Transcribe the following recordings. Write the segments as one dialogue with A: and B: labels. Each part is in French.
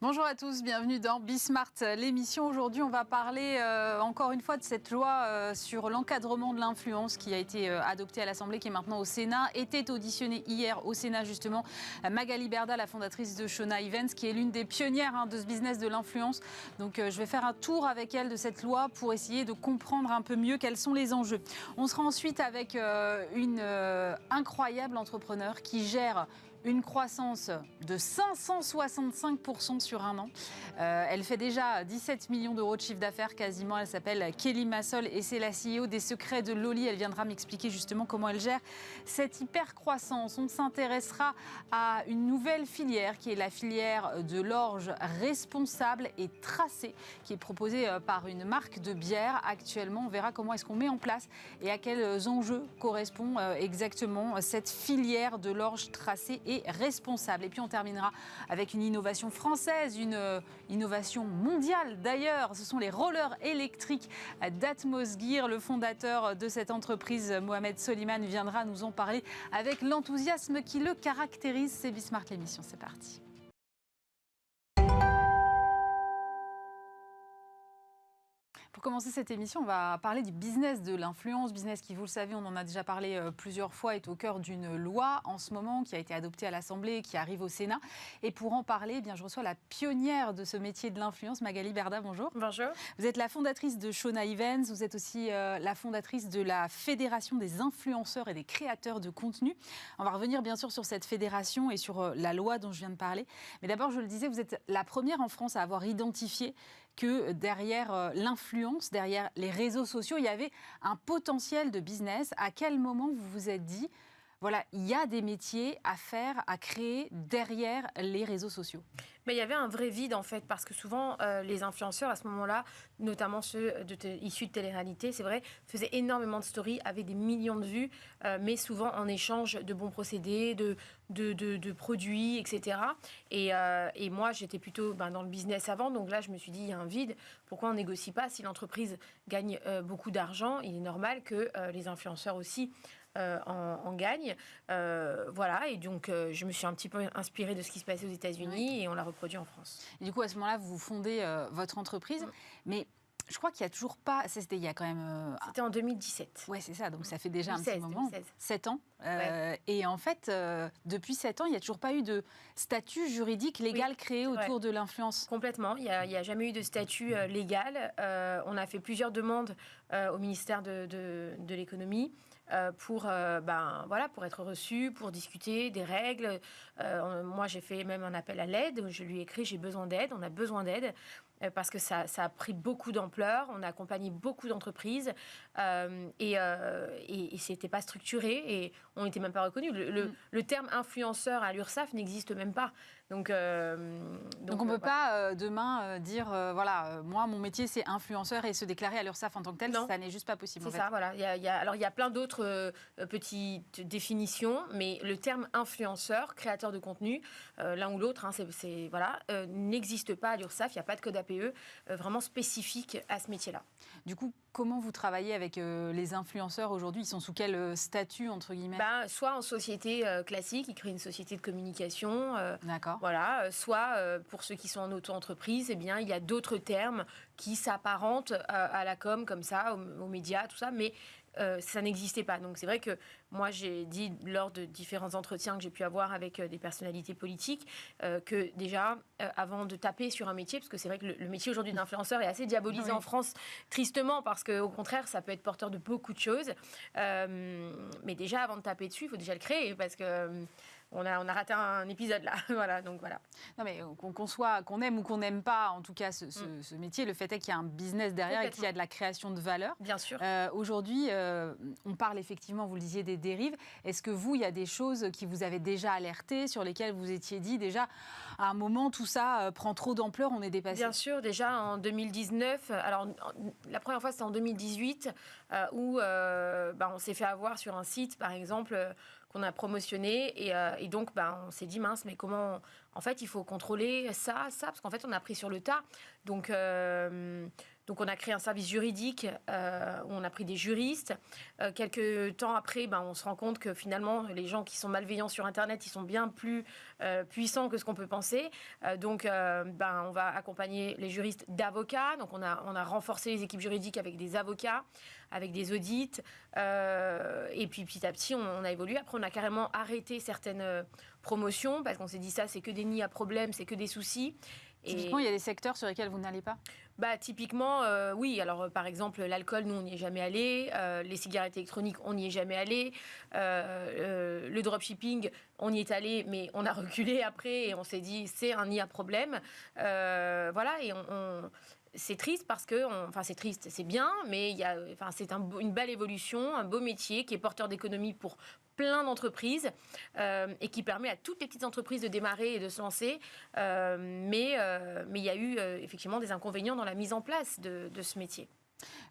A: Bonjour à tous, bienvenue dans Bismart, l'émission. Aujourd'hui, on va parler encore une fois de cette loi sur l'encadrement de l'influence qui a été adoptée à l'Assemblée, qui est maintenant au Sénat. Était auditionnée hier au Sénat, justement, Magali Berda, la fondatrice de Shona Events, qui est l'une des pionnières de ce business de l'influence. Donc, je vais faire un tour avec elle de cette loi pour essayer de comprendre un peu mieux quels sont les enjeux. On sera ensuite avec une incroyable entrepreneur qui gère une croissance de 565% sur un an. Elle fait déjà 17 millions d'euros de chiffre d'affaires quasiment. Elle s'appelle Kelly Massol et c'est la CEO des Secrets de Loli. Elle viendra m'expliquer justement comment elle gère cette hyper croissance. On s'intéressera à une nouvelle filière qui est la filière de l'orge responsable et tracée qui est proposée par une marque de bière actuellement. On verra comment est-ce qu'on met en place et à quels enjeux correspond exactement cette filière de l'orge tracée et responsable. Et puis on terminera avec une innovation française, une innovation mondiale d'ailleurs. Ce sont les rollers électriques d'Atmos Gear. Le fondateur de cette entreprise, Mohamed Soliman, viendra nous en parler avec l'enthousiasme qui le caractérise. C'est Bismart l'émission, c'est parti. Pour commencer cette émission, on va parler du business de l'influence, business qui, vous le savez, on en a déjà parlé plusieurs fois, est au cœur d'une loi en ce moment qui a été adoptée à l'Assemblée et qui arrive au Sénat. Et pour en parler, eh bien, je reçois la pionnière de ce métier de l'influence, Magali Berda, bonjour.
B: Bonjour.
A: Vous êtes la fondatrice de Shona Events, vous êtes aussi la fondatrice de la Fédération des influenceurs et des créateurs de contenu. On va revenir bien sûr sur cette fédération et sur la loi dont je viens de parler. Mais d'abord, je le disais, vous êtes la première en France à avoir identifié que derrière l'influence, derrière les réseaux sociaux, il y avait un potentiel de business. À quel moment vous vous êtes dit, voilà, il y a des métiers à faire, à créer derrière les réseaux sociaux?
B: Mais il y avait un vrai vide en fait, parce que souvent les influenceurs à ce moment-là, notamment ceux issus de télé-réalité, c'est vrai, faisaient énormément de stories avec des millions de vues, mais souvent en échange de bons procédés, de produits, etc. Et moi, j'étais plutôt dans le business avant, donc là, je me suis dit, il y a un vide. Pourquoi on négocie pas? Si l'entreprise gagne beaucoup d'argent, il est normal que les influenceurs aussi en gagnent. Voilà, et donc je me suis un petit peu inspirée de ce qui se passait aux États-Unis et on l'a reproduit en France.
A: Et du coup, à ce moment-là, vous fondez votre entreprise, mais je crois qu'il n'y a toujours pas... C'était il y a quand même...
B: C'était en 2017.
A: Oui, c'est ça, donc ça fait déjà
B: 2016,
A: un petit moment,
B: 2016.
A: 7 ans.
B: Ouais.
A: Et en fait, depuis 7 ans, il n'y a toujours pas eu de statut juridique légal créé autour de l'influence.
B: Complètement, il n'y a jamais eu de statut légal. On a fait plusieurs demandes au ministère de l'économie pour être reçu, pour discuter des règles. Moi, j'ai fait même un appel à l'aide. Je lui ai écrit, j'ai besoin d'aide, on a besoin d'aide. Parce que ça a pris beaucoup d'ampleur, on a accompagné beaucoup d'entreprises et c'était pas structuré et on n'était même pas reconnu. Le terme influenceur à l'URSSAF n'existe même pas. Donc
A: on ne peut pas demain dire, moi, mon métier, c'est influenceur et se déclarer à l'URSSAF en tant que tel, ça n'est juste pas possible.
B: C'est ça, voilà. Il y a plein d'autres petites définitions, mais le terme influenceur, créateur de contenu, l'un ou l'autre, n'existe pas à l'URSSAF, il n'y a pas de code APE vraiment spécifique à ce métier-là.
A: Du coup, comment vous travaillez avec les influenceurs aujourd'hui? Ils sont sous quel statut, entre guillemets?
B: Soit en société classique, ils créent une société de communication.
A: D'accord.
B: Voilà. Soit, pour ceux qui sont en auto-entreprise, il y a d'autres termes qui s'apparentent à la com, comme ça, aux médias, tout ça, mais ça n'existait pas. Donc c'est vrai que moi, j'ai dit lors de différents entretiens que j'ai pu avoir avec des personnalités politiques que déjà, avant de taper sur un métier, parce que c'est vrai que le métier aujourd'hui d'influenceur est assez diabolisé en France, tristement, parce qu'au contraire, ça peut être porteur de beaucoup de choses. Mais déjà, avant de taper dessus, il faut déjà le créer, parce que... On a raté un épisode là, voilà, donc voilà.
A: Non mais qu'on aime ou qu'on n'aime pas, en tout cas, ce métier, le fait est qu'il y a un business derrière et qu'il y a de la création de valeur.
B: Bien sûr.
A: Aujourd'hui, on parle effectivement, vous le disiez, des dérives. Est-ce que vous, il y a des choses qui vous avez déjà alertées, sur lesquelles vous étiez dit déjà, à un moment, tout ça prend trop d'ampleur, on est dépassé? Bien
B: sûr, déjà en 2019, alors la première fois c'était en 2018, où on s'est fait avoir sur un site, par exemple, qu'on a promotionné et donc on s'est dit mince, mais comment, en fait il faut contrôler ça, parce qu'en fait on a pris sur le tas, donc Donc on a créé un service juridique où on a pris des juristes. Quelques temps après, on se rend compte que finalement, les gens qui sont malveillants sur Internet, ils sont bien plus puissants que ce qu'on peut penser. Donc on va accompagner les juristes d'avocats. Donc on a renforcé les équipes juridiques avec des avocats, avec des audits. Et puis petit à petit, on a évolué. Après, on a carrément arrêté certaines promotions parce qu'on s'est dit ça, c'est que des nids à problème, c'est que des soucis.
A: Typiquement, il y a des secteurs sur lesquels vous n'allez pas ?
B: Typiquement, oui. Alors, par exemple, l'alcool, nous, on n'y est jamais allé. Les cigarettes électroniques, on n'y est jamais allé. Le dropshipping, on y est allé, mais on a reculé après et on s'est dit, c'est un nid à problème. Voilà, et c'est triste parce que, c'est triste, c'est bien, mais c'est une belle évolution, un beau métier qui est porteur d'économie pour plein d'entreprises et qui permet à toutes les petites entreprises de démarrer et de se lancer. Mais il y a eu effectivement des inconvénients dans la mise en place de ce métier.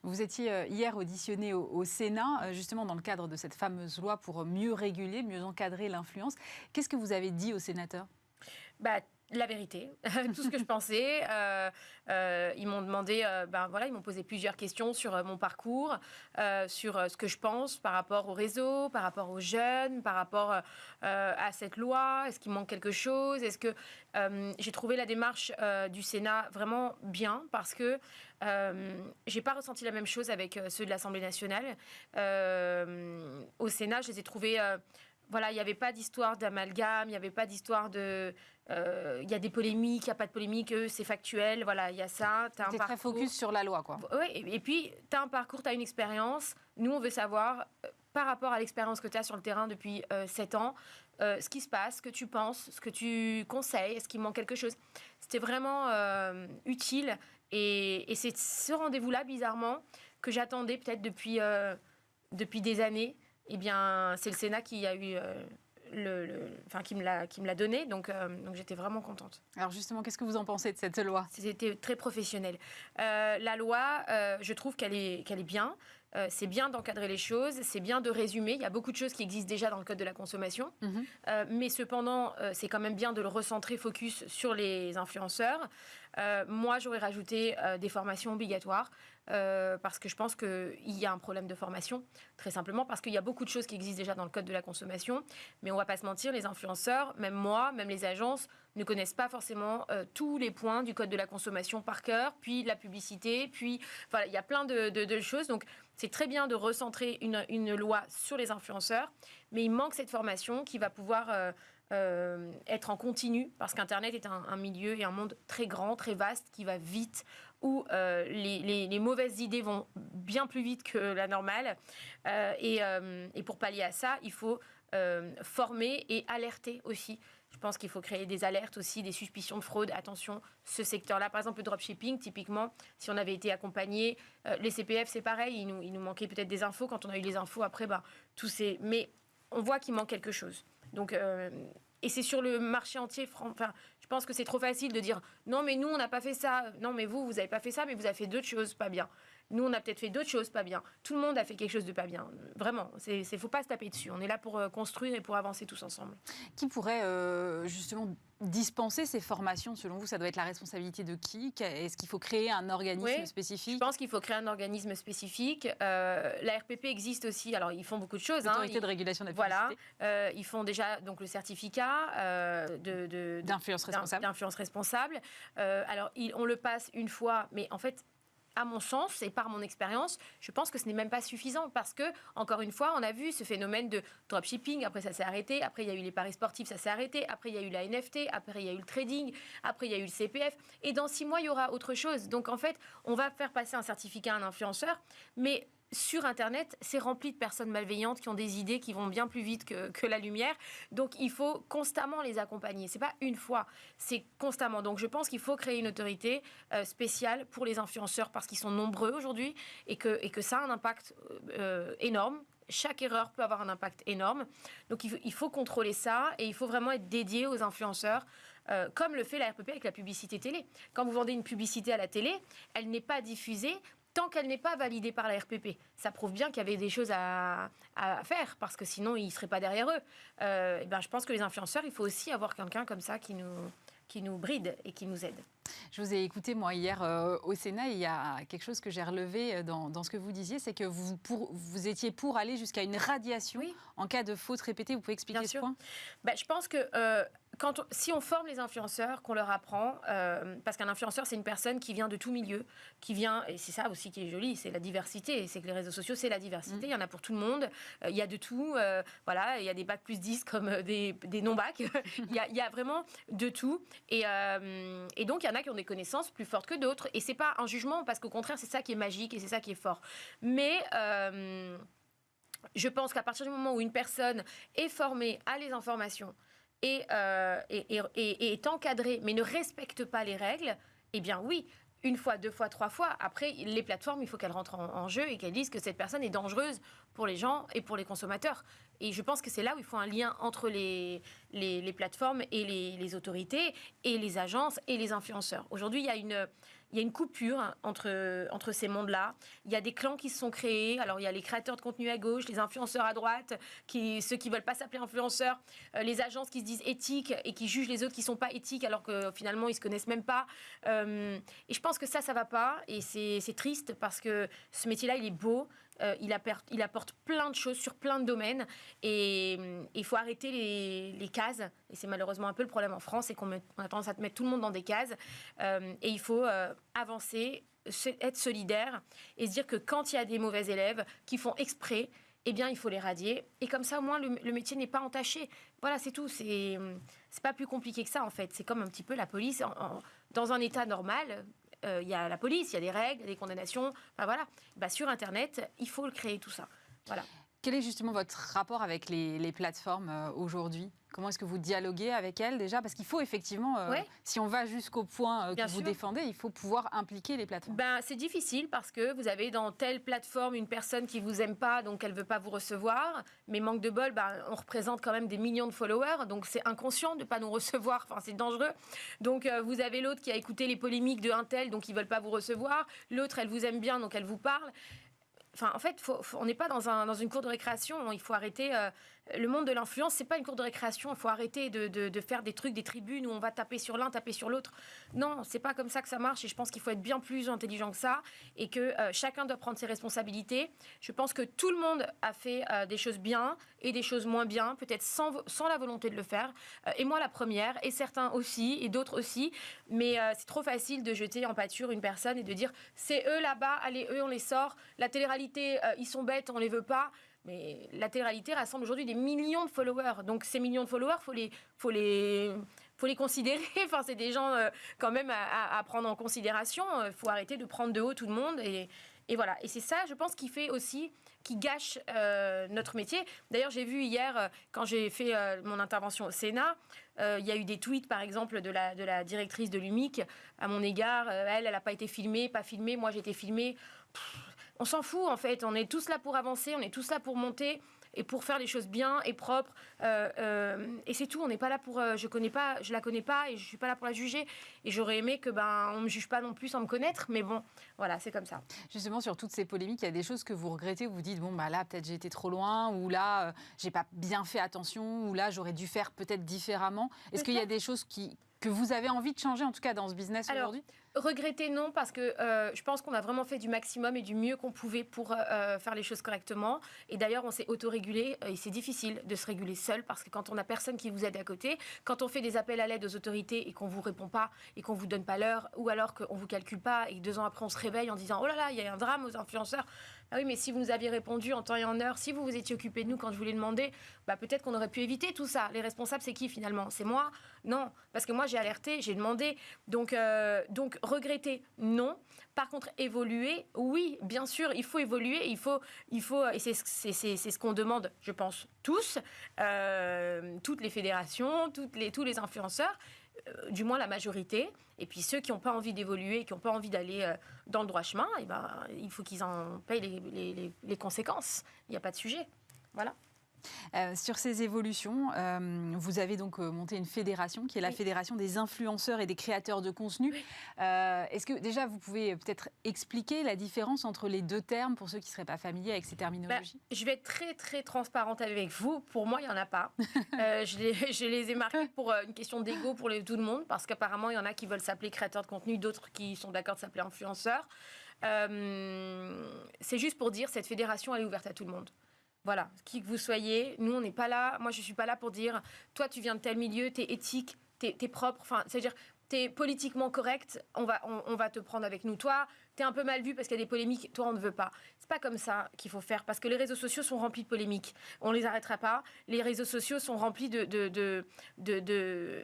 A: Vous étiez hier auditionné au Sénat, justement dans le cadre de cette fameuse loi pour mieux réguler, mieux encadrer l'influence. Qu'est-ce que vous avez dit aux sénateurs ?
B: La vérité, tout ce que je pensais. Ils m'ont demandé, ils m'ont posé plusieurs questions sur mon parcours, sur ce que je pense par rapport au réseau, par rapport aux jeunes, par rapport à cette loi. Est-ce qu'il manque quelque chose ? Est-ce que j'ai trouvé la démarche du Sénat vraiment bien parce que j'ai pas ressenti la même chose avec ceux de l'Assemblée nationale. Au Sénat, je les ai trouvés. Il n'y avait pas d'histoire d'amalgame, il n'y avait pas d'histoire de... Il y a des polémiques, il n'y a pas de polémique, c'est factuel, il y a ça.
A: T'es très focus sur la loi, quoi.
B: Oui, et puis, tu as un parcours, tu as une expérience. Nous, on veut savoir, par rapport à l'expérience que tu as sur le terrain depuis 7 ans, ce qui se passe, ce que tu penses, ce que tu conseilles, est-ce qu'il manque quelque chose ? C'était vraiment utile. Et c'est ce rendez-vous-là, bizarrement, que j'attendais peut-être depuis des années. Eh bien, c'est le Sénat qui a eu qui me l'a donné, donc j'étais vraiment contente.
A: Alors justement, qu'est-ce que vous en pensez de cette loi ?
B: C'était très professionnel. La loi, je trouve qu'elle est bien. C'est bien d'encadrer les choses, c'est bien de résumer. Il y a beaucoup de choses qui existent déjà dans le Code de la consommation. Mais cependant, c'est quand même bien de le recentrer, focus sur les influenceurs. Moi, j'aurais rajouté des formations obligatoires. Parce que je pense qu'il y a un problème de formation, très simplement, parce qu'il y a beaucoup de choses qui existent déjà dans le Code de la consommation, mais on ne va pas se mentir, les influenceurs, même moi, même les agences, ne connaissent pas forcément tous les points du Code de la consommation par cœur, puis la publicité, puis il y a plein de choses. Donc, c'est très bien de recentrer une loi sur les influenceurs, mais il manque cette formation qui va pouvoir... être en continu, parce qu'Internet est un milieu et un monde très grand, très vaste, qui va vite, où les mauvaises idées vont bien plus vite que la normale. Et pour pallier à ça, il faut former et alerter aussi. Je pense qu'il faut créer des alertes aussi, des suspicions de fraude. Attention, ce secteur-là, par exemple le dropshipping, typiquement, si on avait été accompagné, les CPF, c'est pareil, il nous manquait peut-être des infos. Quand on a eu les infos, après, mais on voit qu'il manque quelque chose. Donc, et c'est sur le marché entier. Je pense que c'est trop facile de dire non, mais nous, on n'a pas fait ça. Non, mais vous n'avez pas fait ça, mais vous avez fait d'autres choses pas bien. Nous, on a peut-être fait d'autres choses pas bien. Tout le monde a fait quelque chose de pas bien. Vraiment, faut pas se taper dessus. On est là pour construire et pour avancer tous ensemble.
A: Qui pourrait justement dispenser ces formations ? Selon vous, ça doit être la responsabilité de qui ? Est-ce qu'il faut créer un organisme spécifique ?
B: Je pense qu'il faut créer un organisme spécifique. La RPP existe aussi. Alors, ils font beaucoup de choses.
A: L'autorité de régulation de la publicité.
B: Voilà. Ils font déjà donc, le certificat
A: d'influence responsable.
B: D'influence responsable. Alors, on le passe une fois, mais en fait... À mon sens et par mon expérience, je pense que ce n'est même pas suffisant parce que, encore une fois, on a vu ce phénomène de dropshipping. Après, ça s'est arrêté. Après, il y a eu les paris sportifs, ça s'est arrêté. Après, il y a eu la NFT. Après, il y a eu le trading. Après, il y a eu le CPF. Et dans 6 mois, il y aura autre chose. Donc, en fait, on va faire passer un certificat à un influenceur, mais sur Internet, c'est rempli de personnes malveillantes qui ont des idées qui vont bien plus vite que la lumière. Donc, il faut constamment les accompagner. C'est pas une fois, c'est constamment. Donc, je pense qu'il faut créer une autorité spéciale pour les influenceurs parce qu'ils sont nombreux aujourd'hui et que ça a un impact énorme. Chaque erreur peut avoir un impact énorme. Donc, il faut contrôler ça et il faut vraiment être dédié aux influenceurs. Comme le fait la RPP avec la publicité télé. Quand vous vendez une publicité à la télé, elle n'est pas diffusée tant qu'elle n'est pas validée par la RPP. Ça prouve bien qu'il y avait des choses à faire, parce que sinon, ils ne seraient pas derrière eux. Je pense que les influenceurs, il faut aussi avoir quelqu'un comme ça qui qui nous brident et qui nous aident.
A: Je vous ai écouté, moi, hier au Sénat, et il y a quelque chose que j'ai relevé dans ce que vous disiez, c'est que vous étiez pour aller jusqu'à une radiation en cas de faute répétée. Vous pouvez expliquer ce point ?
B: Je pense que si on forme les influenceurs, qu'on leur apprend, parce qu'un influenceur, c'est une personne qui vient de tout milieu, qui vient, et c'est ça aussi qui est joli, c'est la diversité, c'est que les réseaux sociaux, c'est la diversité, il y en a pour tout le monde, il y a de tout, voilà, il y a des bacs plus 10 comme des non-bacs, il y a vraiment de tout, et donc il y en a qui ont des connaissances plus fortes que d'autres, et c'est pas un jugement, parce qu'au contraire, c'est ça qui est magique, et c'est ça qui est fort. Mais je pense qu'à partir du moment où une personne est formée à les informations, et est encadré, mais ne respecte pas les règles, eh bien oui, une fois, deux fois, trois fois, après, les plateformes, il faut qu'elles rentrent en jeu et qu'elles disent que cette personne est dangereuse pour les gens et pour les consommateurs. Et je pense que c'est là où il faut un lien entre les plateformes et les autorités et les agences et les influenceurs. Aujourd'hui, il y a une coupure entre ces mondes-là. Il y a des clans qui se sont créés. Alors, il y a les créateurs de contenu à gauche, les influenceurs à droite, ceux qui ne veulent pas s'appeler influenceurs, les agences qui se disent éthiques et qui jugent les autres qui ne sont pas éthiques alors que finalement, ils ne se connaissent même pas. Et je pense que ça ne va pas. Et c'est triste parce que ce métier-là, il est beau. Il apporte plein de choses sur plein de domaines. Et il faut arrêter les cases. Et c'est malheureusement un peu le problème en France, c'est qu'on a tendance à mettre tout le monde dans des cases. Et il faut avancer, être solidaire et se dire que quand il y a des mauvais élèves qui font exprès, eh bien, il faut les radier. Et comme ça, au moins, le métier n'est pas entaché. Voilà, c'est tout. C'est pas plus compliqué que ça, en fait. C'est comme un petit peu la police. Dans un état normal, il y a la police, il y a des règles, des condamnations. Enfin, voilà. Sur Internet, il faut le créer, tout ça. Voilà.
A: Quel est justement votre rapport avec les plateformes aujourd'hui ? Comment est-ce que vous dialoguez avec elles déjà ? Parce qu'il faut effectivement, si on va jusqu'au point que vous défendez, il faut pouvoir impliquer les plateformes.
B: C'est difficile parce que vous avez dans telle plateforme une personne qui ne vous aime pas, donc elle ne veut pas vous recevoir. Mais manque de bol, on représente quand même des millions de followers, donc c'est inconscient de ne pas nous recevoir, enfin, c'est dangereux. Donc vous avez l'autre qui a écouté les polémiques de un tel, donc ils ne veulent pas vous recevoir. L'autre, elle vous aime bien, donc elle vous parle. Enfin, en fait, on n'est pas dans une cour de récréation. Il faut arrêter. Le monde de l'influence, c'est pas une cour de récréation. Il faut arrêter de faire des trucs, des tribunes où on va taper sur l'un, taper sur l'autre. Non, c'est pas comme ça que ça marche. Et je pense qu'il faut être bien plus intelligent que ça et que chacun doit prendre ses responsabilités. Je pense que tout le monde a fait des choses bien et des choses moins bien, peut-être sans la volonté de le faire. Et moi, la première, et certains aussi, et d'autres aussi. Mais c'est trop facile de jeter en pâture une personne et de dire c'est eux là-bas, allez, eux, on les sort. La télé-réalité, ils sont bêtes, on les veut pas. Mais la télé-réalité rassemble aujourd'hui des millions de followers. Donc ces millions de followers, faut les considérer. Enfin, c'est des gens quand même à prendre en considération. Il faut arrêter de prendre de haut tout le monde. Et voilà. Et c'est ça, je pense, qui gâche notre métier. D'ailleurs, j'ai vu hier, quand j'ai fait mon intervention au Sénat, il y a eu des tweets, par exemple, de la directrice de l'UMIC à mon égard. Elle n'a pas été filmée, pas filmée. Moi, j'ai été filmée. On s'en fout, en fait. On est tous là pour avancer, on est tous là pour monter et pour faire les choses bien et propres. Et c'est tout. On n'est pas là pour... je la connais pas et je suis pas là pour la juger. Et j'aurais aimé que on me juge pas non plus sans me connaître. Mais bon, voilà, c'est comme ça.
A: Justement, sur toutes ces polémiques, il y a des choses que vous regrettez. Vous vous dites, là, peut-être j'ai été trop loin, ou là, j'ai pas bien fait attention, ou là, j'aurais dû faire peut-être différemment. Est-ce qu'il y a des choses que vous avez envie de changer, en tout cas, dans ce business aujourd'hui ?
B: Regretter, non, parce que je pense qu'on a vraiment fait du maximum et du mieux qu'on pouvait pour faire les choses correctement. Et d'ailleurs, on s'est autorégulé et c'est difficile de se réguler seul parce que quand on n'a personne qui vous aide à côté, quand on fait des appels à l'aide aux autorités et qu'on ne vous répond pas et qu'on ne vous donne pas l'heure ou alors qu'on ne vous calcule pas et que 2 ans après, on se réveille en disant « Oh là là, il y a un drame aux influenceurs ». Ah oui, mais si vous nous aviez répondu en temps et en heure, si vous vous étiez occupé de nous quand je vous l'ai demandé, peut-être qu'on aurait pu éviter tout ça. Les responsables, c'est qui finalement ? C'est moi ? Non, parce que moi, j'ai alerté, j'ai demandé. Donc regretter, non. Par contre, évoluer, oui, bien sûr, il faut évoluer. Il faut et c'est ce qu'on demande, je pense, tous, toutes les fédérations, tous les influenceurs, du moins la majorité. Et puis ceux qui n'ont pas envie d'évoluer, qui n'ont pas envie d'aller dans le droit chemin, il faut qu'ils en payent les conséquences. Il n'y a pas de sujet. Voilà.
A: Sur ces évolutions, vous avez donc monté une fédération qui est la Fédération des influenceurs et des créateurs de contenu. Oui. Est-ce que déjà vous pouvez peut-être expliquer la différence entre les deux termes pour ceux qui ne seraient pas familiers avec ces terminologies?
B: Je vais être très très transparente avec vous. Pour moi, il n'y en a pas. Je les ai marqués pour une question d'ego pour tout le monde parce qu'apparemment, il y en a qui veulent s'appeler créateurs de contenu, d'autres qui sont d'accord de s'appeler influenceurs. C'est juste pour dire cette fédération, elle est ouverte à tout le monde. Voilà, qui que vous soyez, nous on n'est pas là, moi je ne suis pas là pour dire toi tu viens de tel milieu, t'es éthique, t'es propre, enfin c'est-à-dire t'es politiquement correct, on va te prendre avec nous. Toi, t'es un peu mal vu parce qu'il y a des polémiques, toi on ne veut pas. C'est pas comme ça qu'il faut faire parce que les réseaux sociaux sont remplis de polémiques. On les arrêtera pas. Les réseaux sociaux sont remplis de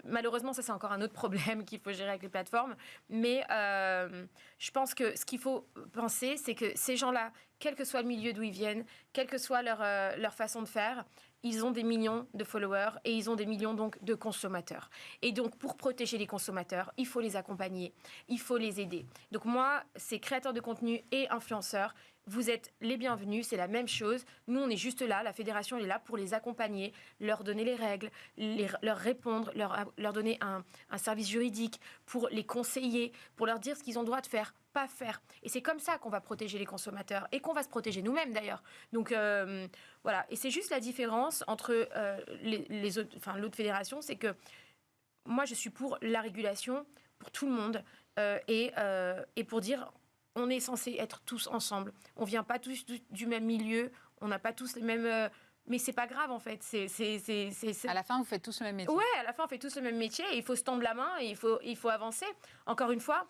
B: malheureusement ça c'est encore un autre problème qu'il faut gérer avec les plateformes. Mais je pense que ce qu'il faut penser c'est que ces gens-là, quel que soit le milieu d'où ils viennent, quelle que soit leur façon de faire, ils ont des millions de followers et ils ont des millions donc de consommateurs. Et donc pour protéger les consommateurs, il faut les accompagner, il faut les aider. Donc moi, ces créateurs de contenu et influenceurs, vous êtes les bienvenus, c'est la même chose. Nous, on est juste là, la fédération elle est là pour les accompagner, leur donner les règles, leur répondre, leur donner un service juridique, pour les conseiller, pour leur dire ce qu'ils ont le droit de faire, pas faire. Et c'est comme ça qu'on va protéger les consommateurs et qu'on va se protéger nous-mêmes d'ailleurs. Donc voilà, et c'est juste la différence entre les autres, enfin l'autre fédération, c'est que moi je suis pour la régulation pour tout le monde et pour dire on est censé être tous ensemble. On vient pas tous du même milieu, on n'a pas tous les mêmes. Mais c'est pas grave en fait.
A: À la fin, vous faites tous le même métier.
B: Ouais, à la fin, on fait tous le même métier et il faut se tendre la main et il faut avancer. Encore une fois.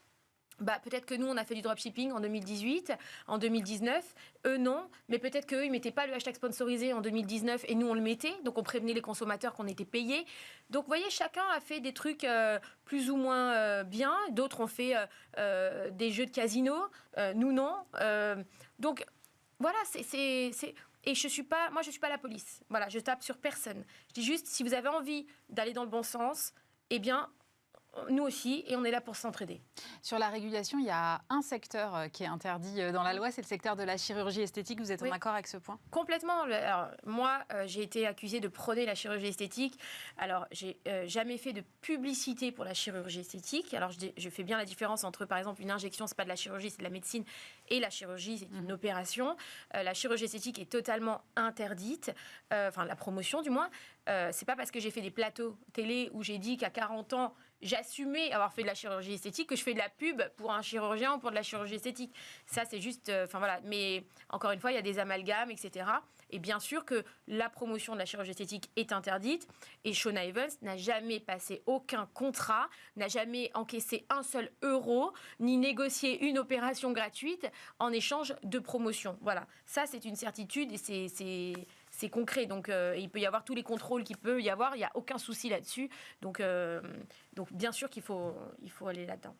B: Peut-être que nous, on a fait du dropshipping en 2018, en 2019. Eux, non. Mais peut-être qu'eux, ils ne mettaient pas le hashtag sponsorisé en 2019 et nous, on le mettait. Donc, on prévenait les consommateurs qu'on était payés. Donc, vous voyez, chacun a fait des trucs plus ou moins bien. D'autres ont fait des jeux de casino. Nous, non. Donc, voilà, et je suis pas la police. Voilà, je tape sur personne. Je dis juste, si vous avez envie d'aller dans le bon sens, eh bien, nous aussi, et on est là pour s'entraider.
A: Sur la régulation, il y a un secteur qui est interdit dans la loi, c'est le secteur de la chirurgie esthétique. Vous êtes en accord avec ce point?
B: Complètement. Alors, moi, j'ai été accusée de prôner la chirurgie esthétique. Alors, j'ai jamais fait de publicité pour la chirurgie esthétique. Alors, je fais bien la différence entre, par exemple, une injection, c'est pas de la chirurgie, c'est de la médecine, et la chirurgie, c'est une opération. La chirurgie esthétique est totalement interdite, enfin, la promotion du moins. C'est pas parce que j'ai fait des plateaux télé où j'ai dit qu'à 40 ans, j'assumais avoir fait de la chirurgie esthétique que je fais de la pub pour un chirurgien ou pour de la chirurgie esthétique. Ça, c'est juste... voilà. Mais encore une fois, il y a des amalgames, etc. Et bien sûr que la promotion de la chirurgie esthétique est interdite. Et Shona Evans n'a jamais passé aucun contrat, n'a jamais encaissé un seul euro, ni négocié une opération gratuite en échange de promotion. Voilà. Ça, c'est une certitude et c'est concret, donc il peut y avoir tous les contrôles qu'il peut y avoir, il n'y a aucun souci là-dessus. Donc bien sûr qu'il faut aller là-dedans.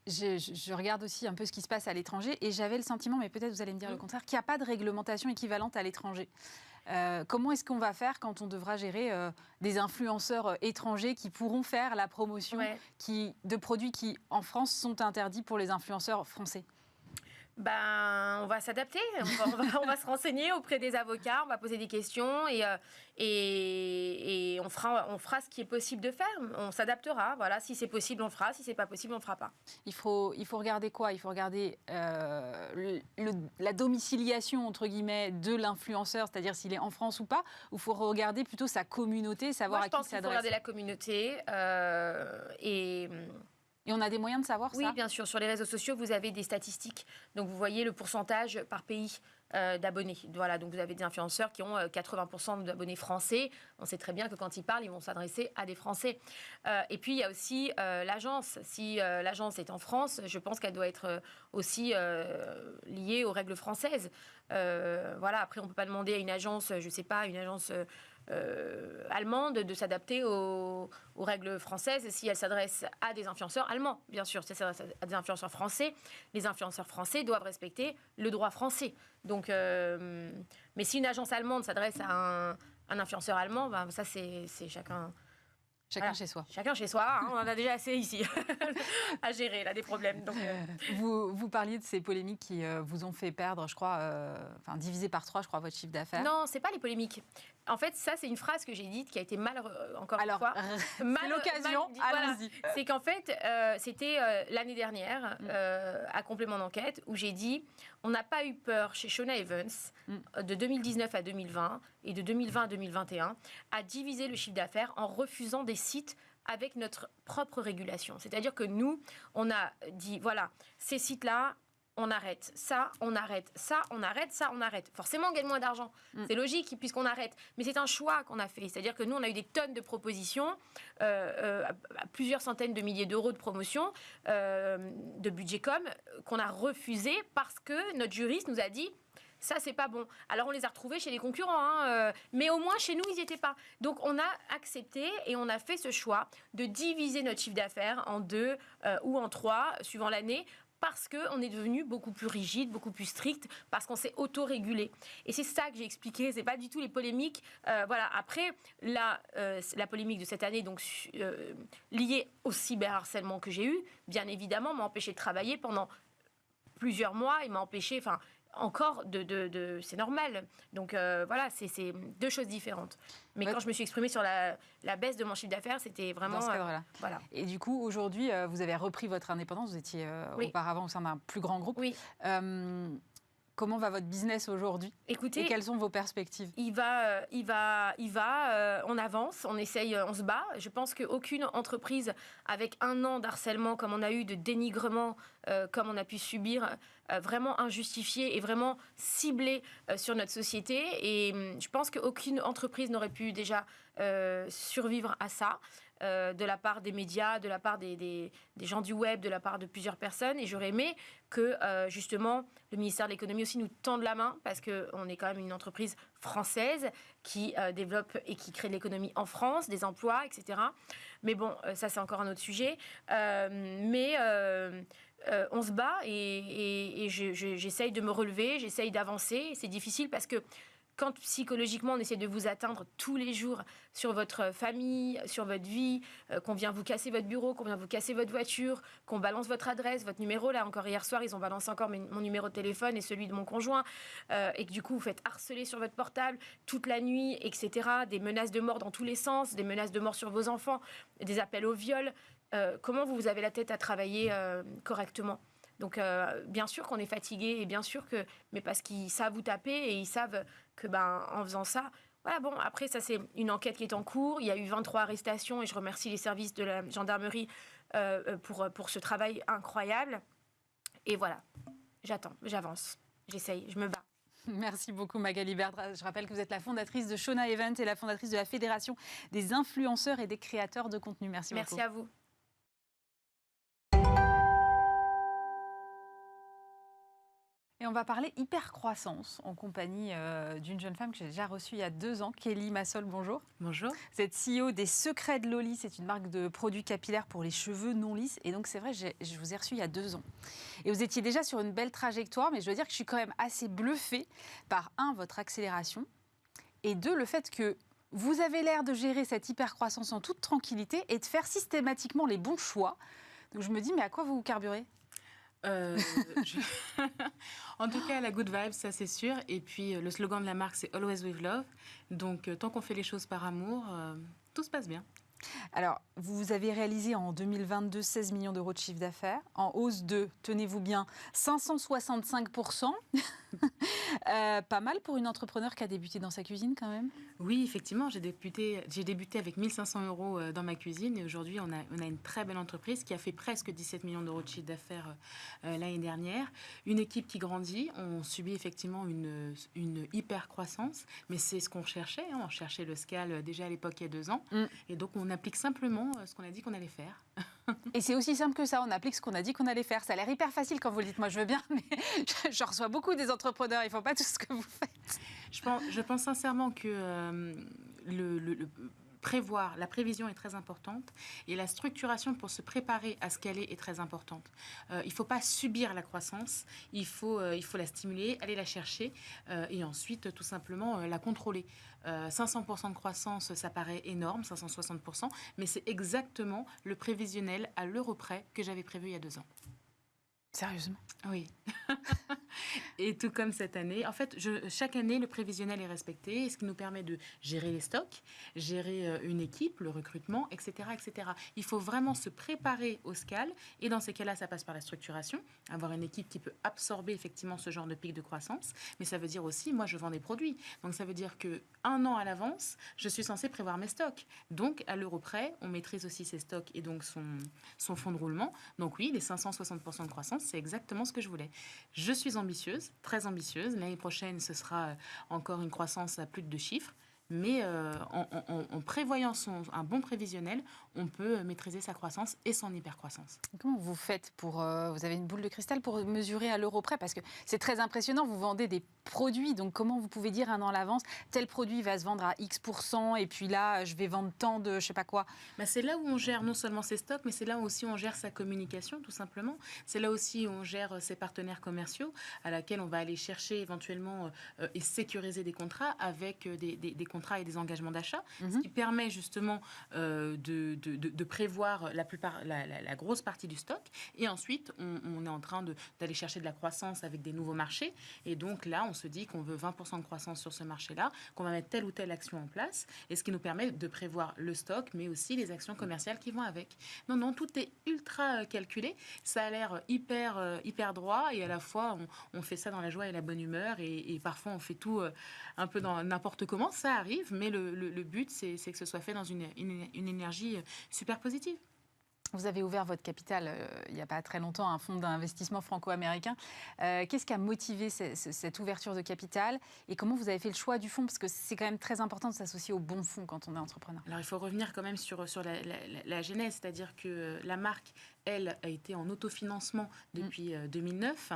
A: Je regarde aussi un peu ce qui se passe à l'étranger et j'avais le sentiment, mais peut-être vous allez me dire le contraire, qu'il n'y a pas de réglementation équivalente à l'étranger. Comment est-ce qu'on va faire quand on devra gérer des influenceurs étrangers qui pourront faire la promotion de produits qui, en France, sont interdits pour les influenceurs français?
B: On va s'adapter, on va se renseigner auprès des avocats, on va poser des questions et on fera ce qui est possible de faire. On s'adaptera, voilà, si c'est possible on le fera, si c'est pas possible on le fera pas.
A: Il faut regarder quoi? Il faut regarder la domiciliation entre guillemets de l'influenceur, c'est-à-dire s'il est en France ou pas, ou il faut regarder plutôt sa communauté, savoir à qui il s'adresse.
B: Je pense qu'il faut regarder la communauté
A: Et on a des moyens de savoir ça?
B: Oui, bien sûr. Sur les réseaux sociaux, vous avez des statistiques. Donc, vous voyez le pourcentage par pays d'abonnés. Voilà, donc vous avez des influenceurs qui ont 80% d'abonnés français. On sait très bien que quand ils parlent, ils vont s'adresser à des Français. Et puis, il y a aussi l'agence. Si l'agence est en France, je pense qu'elle doit être aussi liée aux règles françaises. Voilà, après, on ne peut pas demander à une agence, je ne sais pas, une agence... allemande de s'adapter aux règles françaises si elle s'adresse à des influenceurs allemands. Bien sûr, si elle s'adresse à des influenceurs français, les influenceurs français doivent respecter le droit français. Donc, mais si une agence allemande s'adresse à un influenceur allemand, ça c'est chacun...
A: Chacun chez soi.
B: Chacun chez soi, hein, on en a déjà assez ici à gérer, là, des problèmes. Donc,
A: Vous parliez de ces polémiques qui vous ont fait perdre, je crois, divisé par 3, je crois, votre chiffre d'affaires.
B: Non, c'est pas les polémiques. En fait, ça, c'est une phrase que j'ai dite qui a été mal, encore une fois.
A: C'est l'occasion, allons-y.
B: Voilà. C'est qu'en fait, c'était l'année dernière, à complément d'enquête, où j'ai dit on n'a pas eu peur chez Shona Evans, de 2019 à 2020 et de 2020 à 2021, à diviser le chiffre d'affaires en refusant des sites avec notre propre régulation. C'est-à-dire que nous, on a dit voilà, ces sites-là, on arrête, ça, on arrête, ça, on arrête, ça, on arrête. Forcément, on gagne moins d'argent. C'est logique, puisqu'on arrête. Mais c'est un choix qu'on a fait. C'est-à-dire que nous, on a eu des tonnes de propositions, plusieurs centaines de milliers d'euros de promotion, de budget com, qu'on a refusé parce que notre juriste nous a dit ça, c'est pas bon. Alors, on les a retrouvés chez les concurrents, mais au moins, chez nous, ils n'y étaient pas. Donc, on a accepté et on a fait ce choix de diviser notre chiffre d'affaires en 2 ou en 3, suivant l'année, parce qu'on est devenu beaucoup plus rigide, beaucoup plus strict, parce qu'on s'est auto-régulé. Et c'est ça que j'ai expliqué, c'est pas du tout les polémiques. Voilà. Après, la polémique de cette année, donc liée au cyberharcèlement que j'ai eu, bien évidemment, m'a empêché de travailler pendant plusieurs mois et m'a empêché, encore c'est normal. Donc voilà, c'est 2 choses différentes. Mais quand je me suis exprimée sur la baisse de mon chiffre d'affaires, c'était vraiment...
A: Dans ce cadre-là.
B: Voilà.
A: Et du coup, aujourd'hui, vous avez repris votre indépendance. Vous étiez auparavant au sein d'un plus grand groupe.
B: Oui.
A: Comment va votre business aujourd'hui ?
B: Écoutez,
A: et quelles sont vos perspectives ?
B: Il va, on avance, on essaye, on se bat. Je pense qu'aucune entreprise avec 1 an d'harcèlement comme on a eu, de dénigrement comme on a pu subir, vraiment injustifié et vraiment ciblé sur notre société. Et je pense qu'aucune entreprise n'aurait pu déjà survivre à ça. De la part des médias, de la part des gens du web, de la part de plusieurs personnes. Et j'aurais aimé que, justement, le ministère de l'économie aussi nous tende la main, parce qu'on est quand même une entreprise française qui développe et qui crée de l'économie en France, des emplois, etc. Mais bon, ça, c'est encore un autre sujet. On se bat et j'essaye de me relever, j'essaye d'avancer. C'est difficile parce que quand psychologiquement on essaie de vous atteindre tous les jours sur votre famille, sur votre vie, qu'on vient vous casser votre bureau, qu'on vient vous casser votre voiture, qu'on balance votre adresse, votre numéro, là encore hier soir ils ont balancé encore mon numéro de téléphone et celui de mon conjoint, et que du coup vous faites harceler sur votre portable toute la nuit, etc. Des menaces de mort dans tous les sens, des menaces de mort sur vos enfants, des appels au viol. Comment vous avez la tête à travailler correctement ? Donc, bien sûr qu'on est fatigué et bien sûr que... Mais parce qu'ils savent vous taper et ils savent que, en faisant ça... Voilà, bon, après, ça, c'est une enquête qui est en cours. Il y a eu 23 arrestations et je remercie les services de la gendarmerie pour ce travail incroyable. Et voilà, j'attends, j'avance, j'essaye, je me bats.
A: Merci beaucoup Magali Berda. Je rappelle que vous êtes la fondatrice de Shona Evans et la fondatrice de la Fédération des influenceurs et des créateurs de contenu. Merci beaucoup.
B: Merci à vous.
A: Et on va parler hypercroissance en compagnie d'une jeune femme que j'ai déjà reçue il y a 2 ans, Kelly Massol, bonjour.
C: Bonjour.
A: Vous êtes CEO des Secrets de Loli, c'est une marque de produits capillaires pour les cheveux non lisses. Et donc c'est vrai, je vous ai reçu il y a 2 ans. Et vous étiez déjà sur une belle trajectoire, mais je dois dire que je suis quand même assez bluffée par, 1, votre accélération, et 2, le fait que vous avez l'air de gérer cette hypercroissance en toute tranquillité et de faire systématiquement les bons choix. Donc je me dis, mais à quoi vous carburez ?
C: En tout cas, la good vibe, ça c'est sûr. Et puis, le slogan de la marque, c'est Always with Love. Donc, tant qu'on fait les choses par amour, tout se passe bien.
A: Alors, vous avez réalisé en 2022 16 millions d'euros de chiffre d'affaires, en hausse de, tenez-vous bien, 565%. Pas mal pour une entrepreneur qui a débuté dans sa cuisine quand même.
C: Oui, effectivement, j'ai débuté avec 1 500 euros dans ma cuisine. Et aujourd'hui, on a une très belle entreprise qui a fait presque 17 millions d'euros de chiffre d'affaires l'année dernière. Une équipe qui grandit. On subit effectivement une hyper croissance, mais c'est ce qu'on cherchait. On cherchait le scale déjà à l'époque il y a 2 ans. Et donc, on applique simplement ce qu'on a dit qu'on allait faire.
A: Et c'est aussi simple que ça, on applique ce qu'on a dit qu'on allait faire. Ça a l'air hyper facile quand vous le dites, moi je veux bien, mais je reçois beaucoup des entrepreneurs, ils ne font pas tout ce que vous faites.
C: Je pense sincèrement que prévoir, la prévision est très importante et la structuration pour se préparer à ce qu'elle est très importante. Il ne faut pas subir la croissance, il faut la stimuler, aller la chercher et ensuite tout simplement la contrôler. 500% de croissance, ça paraît énorme, 560%, mais c'est exactement le prévisionnel à l'euro près que j'avais prévu il y a 2 ans.
A: Sérieusement?
C: Oui. Et tout comme cette année. En fait, chaque année, le prévisionnel est respecté, ce qui nous permet de gérer les stocks, gérer une équipe, le recrutement, etc., etc. Il faut vraiment se préparer au SCAL. Et dans ces cas-là, ça passe par la structuration, avoir une équipe qui peut absorber effectivement ce genre de pic de croissance. Mais ça veut dire aussi, moi, je vends des produits. Donc, ça veut dire qu'un an à l'avance, je suis censée prévoir mes stocks. Donc, à l'euro près, on maîtrise aussi ses stocks et donc son fonds de roulement. Donc oui, les 560% de croissance, c'est exactement ce que je voulais. Je suis ambitieuse, très ambitieuse. L'année prochaine, ce sera encore une croissance à plus de 2 chiffres. Mais en prévoyant un bon prévisionnel, on peut maîtriser sa croissance et son hypercroissance.
A: Comment vous faites vous avez une boule de cristal pour mesurer à l'euro près? Parce que c'est très impressionnant, vous vendez des produits, donc comment vous pouvez dire un an à l'avance, tel produit va se vendre à X% et puis là, je vais vendre tant de je sais pas quoi?
C: C'est là où on gère non seulement ses stocks, mais c'est là aussi où on gère sa communication, tout simplement. C'est là aussi où on gère ses partenaires commerciaux, à laquelle on va aller chercher éventuellement et sécuriser des contrats avec des contrats et des engagements d'achat, ce qui permet justement de prévoir la grosse partie du stock. Et ensuite, on est en train d'aller chercher de la croissance avec des nouveaux marchés. Et donc là, on se dit qu'on veut 20% de croissance sur ce marché-là, qu'on va mettre telle ou telle action en place, et ce qui nous permet de prévoir le stock, mais aussi les actions commerciales qui vont avec. Non, tout est ultra calculé. Ça a l'air hyper droit, et à la fois, on fait ça dans la joie et la bonne humeur, et parfois, on fait tout un peu dans n'importe comment. Ça arrive, mais le but, c'est que ce soit fait dans une énergie super positive.
A: Vous avez ouvert votre capital il n'y a pas très longtemps, un fonds d'investissement franco-américain. Qu'est-ce qui a motivé cette ouverture de capital et comment vous avez fait le choix du fonds? Parce que c'est quand même très important de s'associer au bon fonds quand on est entrepreneur.
C: Alors, il faut revenir quand même sur la genèse, c'est-à-dire que la marque, elle, a été en autofinancement depuis 2009.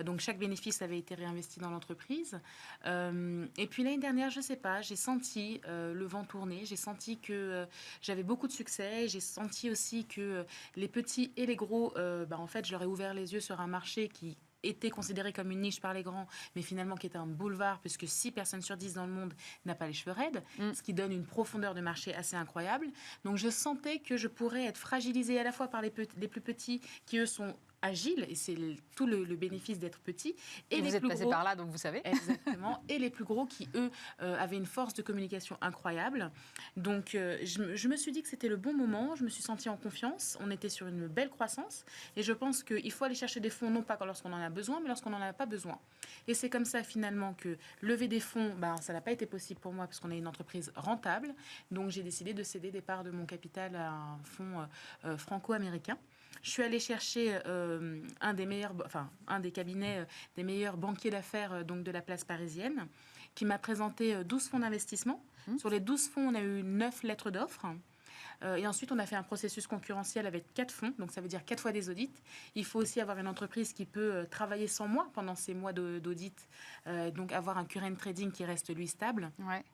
C: Donc, chaque bénéfice avait été réinvesti dans l'entreprise. Et puis, l'année dernière, je ne sais pas, j'ai senti le vent tourner. J'ai senti que j'avais beaucoup de succès. J'ai senti aussi que les petits et les gros, en fait, je leur ai ouvert les yeux sur un marché qui était considéré comme une niche par les grands, mais finalement qui était un boulevard, puisque 6 personnes sur 10 dans le monde n'a pas les cheveux raides, ce qui donne une profondeur de marché assez incroyable. Donc je sentais que je pourrais être fragilisée à la fois par les plus petits, qui eux sont agiles, et c'est tout le bénéfice d'être petit.
A: Et vous êtes passé par là, donc vous savez.
C: Exactement. Et les plus gros qui, eux, avaient une force de communication incroyable. Donc, je me suis dit que c'était le bon moment. Je me suis sentie en confiance. On était sur une belle croissance. Et je pense qu'il faut aller chercher des fonds, non pas lorsqu'on en a besoin, mais lorsqu'on n'en a pas besoin. Et c'est comme ça, finalement, que lever des fonds, ça n'a pas été possible pour moi parce qu'on est une entreprise rentable. Donc, j'ai décidé de céder des parts de mon capital à un fonds franco-américain. Je suis allée chercher un des cabinets des meilleurs banquiers d'affaires donc de la place parisienne, qui m'a présenté 12 fonds d'investissement. Sur les 12 fonds, on a eu 9 lettres d'offres. Et ensuite, on a fait un processus concurrentiel avec 4 fonds, donc ça veut dire 4 fois des audits. Il faut aussi avoir une entreprise qui peut travailler sans moi pendant ces mois d'audit, donc avoir un current trading qui reste, lui, stable.
A: Ouais.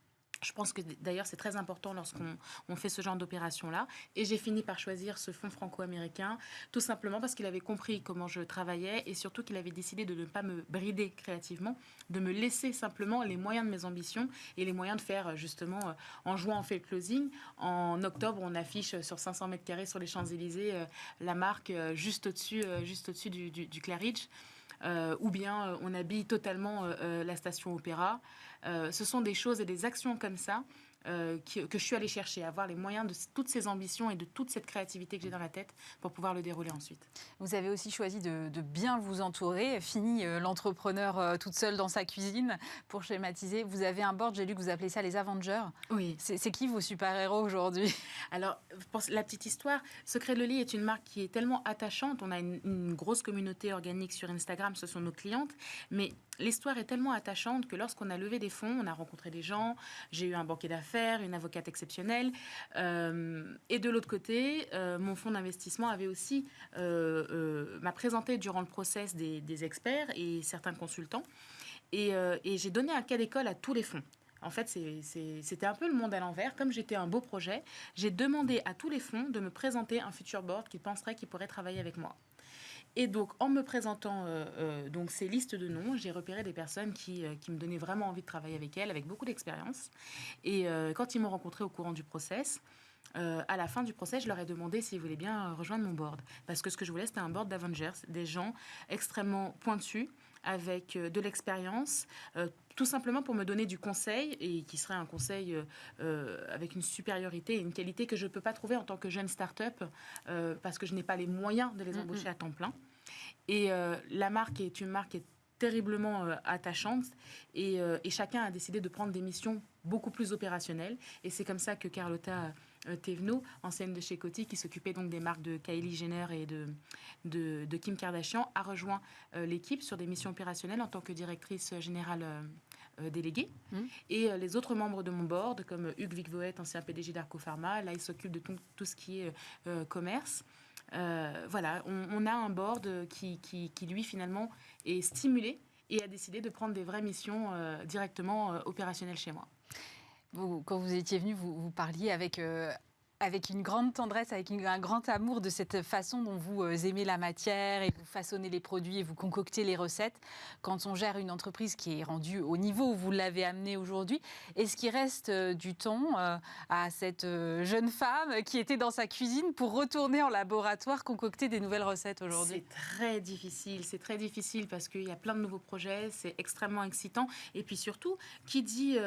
C: Je pense que d'ailleurs c'est très important lorsqu'on fait ce genre d'opération-là. Et j'ai fini par choisir ce fonds franco-américain, tout simplement parce qu'il avait compris comment je travaillais et surtout qu'il avait décidé de ne pas me brider créativement, de me laisser simplement les moyens de mes ambitions et les moyens de faire justement, en juin on fait le closing, en octobre on affiche sur 500 mètres carrés sur les Champs-Élysées la marque juste au-dessus du Claridge. Ou bien on habille totalement la station Opéra. Ce sont des choses et des actions comme ça que je suis allée chercher, avoir les moyens de toutes ces ambitions et de toute cette créativité que j'ai dans la tête pour pouvoir le dérouler ensuite.
A: Vous avez aussi choisi de bien vous entourer. Fini l'entrepreneur toute seule dans sa cuisine, pour schématiser. Vous avez un board, j'ai lu que vous appelez ça les Avengers.
C: Oui.
A: C'est qui vos super-héros aujourd'hui?
C: Alors, pour la petite histoire, Secret de Loli est une marque qui est tellement attachante. On a une grosse communauté organique sur Instagram, ce sont nos clientes. Mais l'histoire est tellement attachante que lorsqu'on a levé des fonds, on a rencontré des gens. J'ai eu un banquier d'affaires, une avocate exceptionnelle. Et de l'autre côté, mon fonds d'investissement avait aussi m'a présenté durant le process des experts et certains consultants. Et j'ai donné un cas d'école à tous les fonds. En fait, c'était un peu le monde à l'envers. Comme j'étais un beau projet, j'ai demandé à tous les fonds de me présenter un future board qu'ils penseraient qu'ils pourraient travailler avec moi. Et donc, en me présentant donc ces listes de noms, j'ai repéré des personnes qui me donnaient vraiment envie de travailler avec elles, avec beaucoup d'expérience. Et quand ils m'ont rencontré au courant du process, à la fin du process, je leur ai demandé s'ils voulaient bien rejoindre mon board. Parce que ce que je voulais, c'était un board d'Avengers, des gens extrêmement pointus, avec de l'expérience, tout simplement pour me donner du conseil, et qui serait un conseil avec une supériorité et une qualité que je ne peux pas trouver en tant que jeune start-up, parce que je n'ai pas les moyens de les embaucher à temps plein. Et la marque est une marque qui est terriblement attachante, et chacun a décidé de prendre des missions beaucoup plus opérationnelles. Et c'est comme ça que Carlotta Thévenot, ancienne de chez Coty, qui s'occupait donc des marques de Kylie Jenner et de Kim Kardashian, a rejoint l'équipe sur des missions opérationnelles en tant que directrice générale déléguée. Et les autres membres de mon board, comme Hugues Vicvoet, ancien PDG d'Arco Pharma, là, il s'occupe de tout ce qui est commerce. Voilà, on a un board qui, lui, finalement, est stimulé et a décidé de prendre des vraies missions directement opérationnelles chez moi.
A: Quand vous étiez venu, vous parliez avec une grande tendresse, avec un grand amour de cette façon dont vous aimez la matière et vous façonnez les produits et vous concoctez les recettes. Quand on gère une entreprise qui est rendue au niveau où vous l'avez amenée aujourd'hui, est-ce qu'il reste du temps à cette jeune femme qui était dans sa cuisine pour retourner en laboratoire concocter des nouvelles recettes aujourd'hui?
C: C'est très difficile parce qu'il y a plein de nouveaux projets, c'est extrêmement excitant. Et puis surtout, qui dit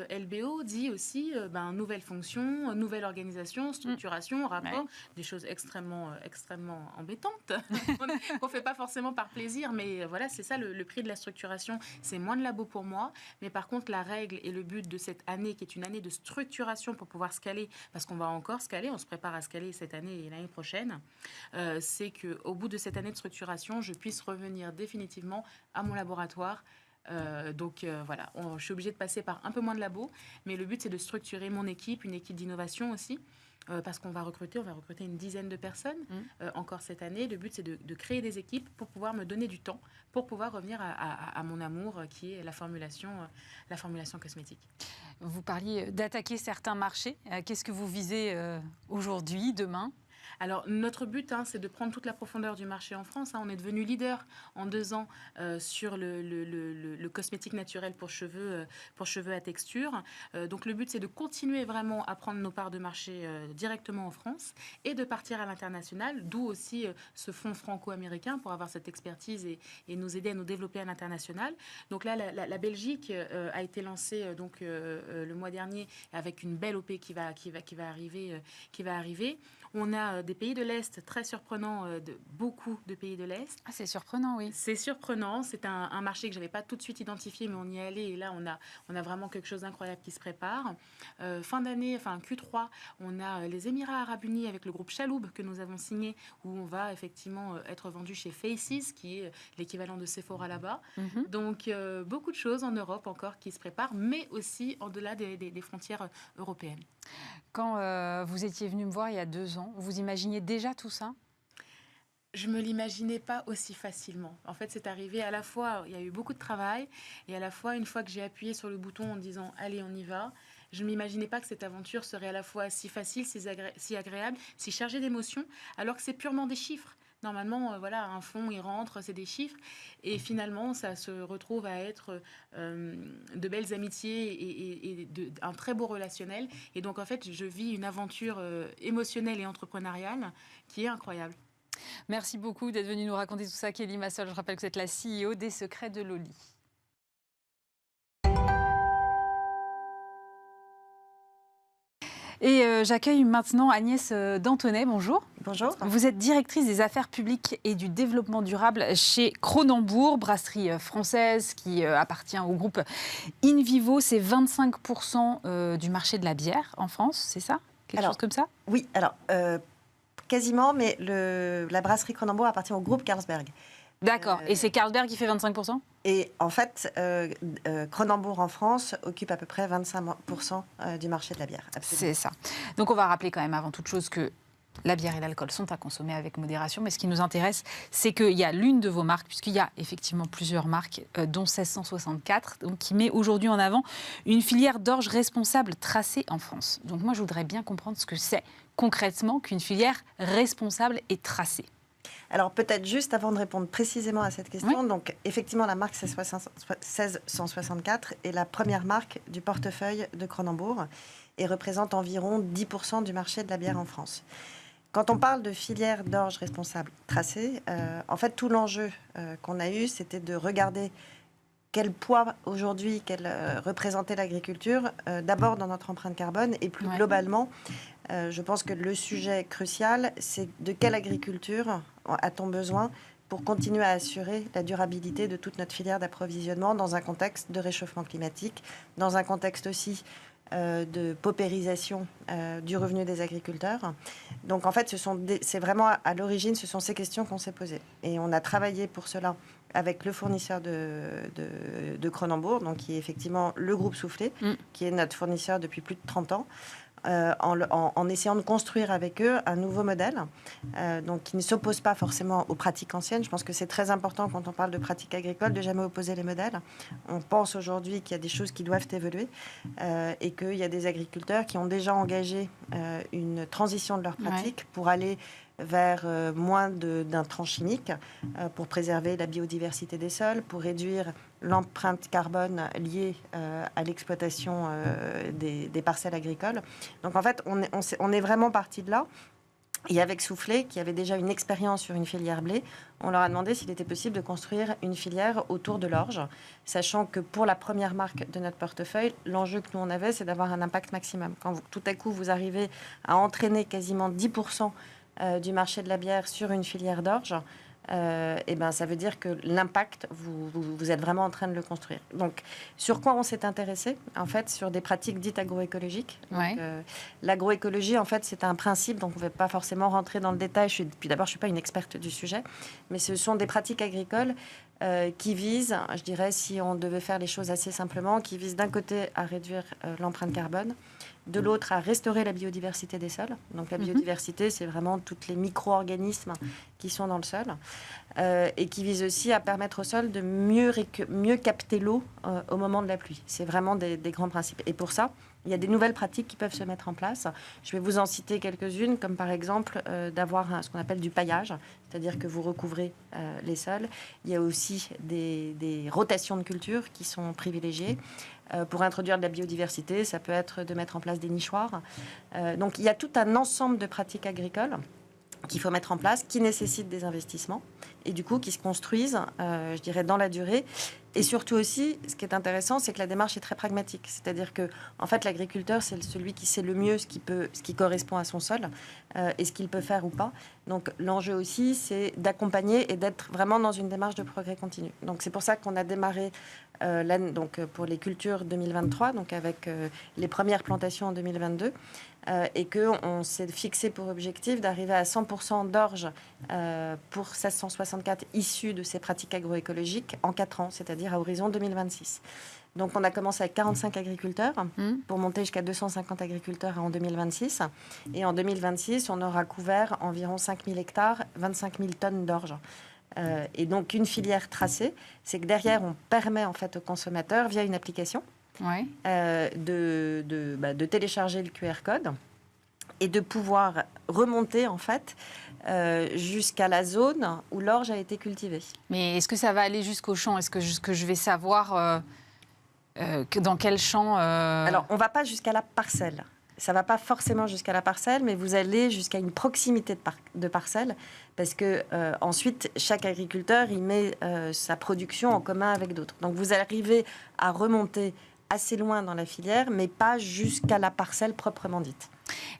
C: LBO dit aussi nouvelle fonction, nouvelle organisation, structuration, rapport, des choses extrêmement embêtantes qu'on ne fait pas forcément par plaisir, mais voilà, c'est ça le prix de la structuration. C'est moins de labo pour moi, mais par contre, la règle et le but de cette année, qui est une année de structuration pour pouvoir scaler, parce qu'on va encore scaler, on se prépare à scaler cette année et l'année prochaine, c'est qu'au bout de cette année de structuration, je puisse revenir définitivement à mon laboratoire. Voilà, je suis obligée de passer par un peu moins de labo, mais le but c'est de structurer mon équipe, une équipe d'innovation aussi, parce qu'on va recruter une dizaine de personnes encore cette année. Le but c'est de créer des équipes pour pouvoir me donner du temps, pour pouvoir revenir à mon amour qui est la formulation cosmétique.
A: Vous parliez d'attaquer certains marchés. Qu'est-ce que vous visez aujourd'hui, demain ?
C: Alors, notre but, c'est de prendre toute la profondeur du marché en France. On est devenu leader en 2 ans sur le cosmétique naturel pour cheveux à texture. Donc, le but, c'est de continuer vraiment à prendre nos parts de marché directement en France et de partir à l'international, d'où aussi ce fonds franco-américain pour avoir cette expertise et nous aider à nous développer à l'international. Donc là, la Belgique a été lancée le mois dernier avec une belle OP qui va arriver. On a des pays de l'Est très surprenants, beaucoup de pays de l'Est.
A: Ah, c'est surprenant, oui.
C: C'est surprenant. C'est un marché que je n'avais pas tout de suite identifié, mais on y est allé. Et là, on a vraiment quelque chose d'incroyable qui se prépare. Fin d'année, Q3, on a les Émirats Arabes Unis avec le groupe Chaloub que nous avons signé, où on va effectivement être vendu chez Faces, qui est l'équivalent de Sephora là-bas. Donc, beaucoup de choses en Europe encore qui se préparent, mais aussi en-delà des frontières européennes.
A: Quand vous étiez venu me voir il y a 2 ans, vous imaginiez déjà tout ça ?
C: Je ne me l'imaginais pas aussi facilement. En fait, c'est arrivé à la fois, il y a eu beaucoup de travail, et à la fois, une fois que j'ai appuyé sur le bouton en disant « Allez, on y va », je ne m'imaginais pas que cette aventure serait à la fois si facile, si agréable, si chargée d'émotions, alors que c'est purement des chiffres. Normalement, un fonds, il rentre, c'est des chiffres. Et finalement, ça se retrouve à être de belles amitiés et un très beau relationnel. Et donc, en fait, je vis une aventure émotionnelle et entrepreneuriale qui est incroyable.
A: Merci beaucoup d'être venue nous raconter tout ça, Kelly Massol. Je rappelle que vous êtes la CEO des Secrets de Loli. Et j'accueille maintenant Agnès Dantonnet. Bonjour.
D: Bonjour.
A: Vous êtes directrice des affaires publiques et du développement durable chez Cronenbourg, brasserie française qui appartient au groupe InVivo. C'est 25% du marché de la bière en France, c'est ça ? Quelque chose comme ça ?
D: Oui, quasiment, mais la brasserie Cronenbourg appartient au groupe Carlsberg.
A: D'accord. Et c'est Carlsberg qui fait 25%?
D: Et en fait, Cronenbourg en France occupe à peu près 25% du marché de la bière. Absolument.
A: C'est ça. Donc on va rappeler quand même avant toute chose que La bière et l'alcool sont à consommer avec modération, mais ce qui nous intéresse, c'est qu'il y a l'une de vos marques, puisqu'il y a effectivement plusieurs marques, dont 1664, donc, qui met aujourd'hui en avant une filière d'orge responsable tracée en France. Donc moi, je voudrais bien comprendre ce que c'est concrètement qu'une filière responsable et tracée.
D: Alors peut-être juste avant de répondre précisément à cette question, donc effectivement la marque 1664 est la première marque du portefeuille de Cronenbourg et représente environ 10% du marché de la bière en France. Quand on parle de filière d'orge responsable tracée, en fait tout l'enjeu qu'on a eu, c'était de regarder quel poids aujourd'hui qu'elle représentait l'agriculture, d'abord dans notre empreinte carbone et plus globalement, je pense que le sujet crucial, c'est de quelle agriculture a-t-on besoin pour continuer à assurer la durabilité de toute notre filière d'approvisionnement dans un contexte de réchauffement climatique, dans un contexte aussi de paupérisation du revenu des agriculteurs. Donc en fait, c'est vraiment à l'origine, ce sont ces questions qu'on s'est posées. Et on a travaillé pour cela avec le fournisseur de Cronenbourg, donc qui est effectivement le groupe Soufflé, qui est notre fournisseur depuis plus de 30 ans. En essayant de construire avec eux un nouveau modèle, donc qui ne s'oppose pas forcément aux pratiques anciennes. Je pense que c'est très important quand on parle de pratiques agricoles de jamais opposer les modèles. On pense aujourd'hui qu'il y a des choses qui doivent évoluer et qu'il y a des agriculteurs qui ont déjà engagé une transition de leurs pratiques pour aller vers moins d'intrants chimiques, pour préserver la biodiversité des sols, pour réduire l'empreinte carbone liée à l'exploitation des parcelles agricoles. Donc en fait, on est vraiment parti de là. Et avec Soufflé, qui avait déjà une expérience sur une filière blé, on leur a demandé s'il était possible de construire une filière autour de l'orge, sachant que pour la première marque de notre portefeuille, l'enjeu que nous on avait, c'est d'avoir un impact maximum. Quand tout à coup vous arrivez à entraîner quasiment 10% du marché de la bière sur une filière d'orge, et ben, ça veut dire que l'impact, vous êtes vraiment en train de le construire. Donc, sur quoi on s'est intéressé? En fait, sur des pratiques dites agroécologiques. L'agroécologie, en fait, c'est un principe, donc on ne va pas forcément rentrer dans le détail. Puis d'abord, je ne suis pas une experte du sujet, mais ce sont des pratiques agricoles qui visent, je dirais, si on devait faire les choses assez simplement, qui visent d'un côté à réduire l'empreinte carbone, de l'autre à restaurer la biodiversité des sols. Donc la biodiversité, c'est vraiment tous les micro-organismes qui sont dans le sol et qui visent aussi à permettre au sol de mieux capter l'eau au moment de la pluie. C'est vraiment des grands principes. Et pour ça, il y a des nouvelles pratiques qui peuvent se mettre en place. Je vais vous en citer quelques-unes, comme par exemple d'avoir ce qu'on appelle du paillage, c'est-à-dire que vous recouvrez les sols. Il y a aussi des rotations de cultures qui sont privilégiées. Pour introduire de la biodiversité, ça peut être de mettre en place des nichoirs. Donc il y a tout un ensemble de pratiques agricoles qu'il faut mettre en place, qui nécessitent des investissements et du coup qui se construisent, je dirais, dans la durée. Et surtout aussi, ce qui est intéressant, c'est que la démarche est très pragmatique. C'est-à-dire que, en fait, l'agriculteur, c'est celui qui sait le mieux ce qui correspond à son sol et ce qu'il peut faire ou pas. Donc, l'enjeu aussi, c'est d'accompagner et d'être vraiment dans une démarche de progrès continu. Donc, c'est pour ça qu'on a démarré donc, pour les cultures 2023, donc avec les premières plantations en 2022, et qu'on s'est fixé pour objectif d'arriver à 100% d'orge pour 1664 issus de ces pratiques agroécologiques en 4 ans, c'est-à-dire à horizon 2026. Donc on a commencé avec 45 agriculteurs pour monter jusqu'à 250 agriculteurs en 2026. Et en 2026, on aura couvert environ 5000 hectares, 25 000 tonnes d'orge. Et donc une filière tracée, c'est que derrière, on permet en fait aux consommateurs, via une application, de télécharger le QR code et de pouvoir remonter en fait jusqu'à la zone où l'orge a été cultivée.
A: Mais est-ce que ça va aller jusqu'au champ? Est-ce que je vais savoir dans quel champ
D: Alors, on ne va pas jusqu'à la parcelle. Ça ne va pas forcément jusqu'à la parcelle, mais vous allez jusqu'à une proximité de parcelle, parce que ensuite, chaque agriculteur, il met sa production en commun avec d'autres. Donc, vous arrivez à remonter assez loin dans la filière, mais pas jusqu'à la parcelle proprement dite.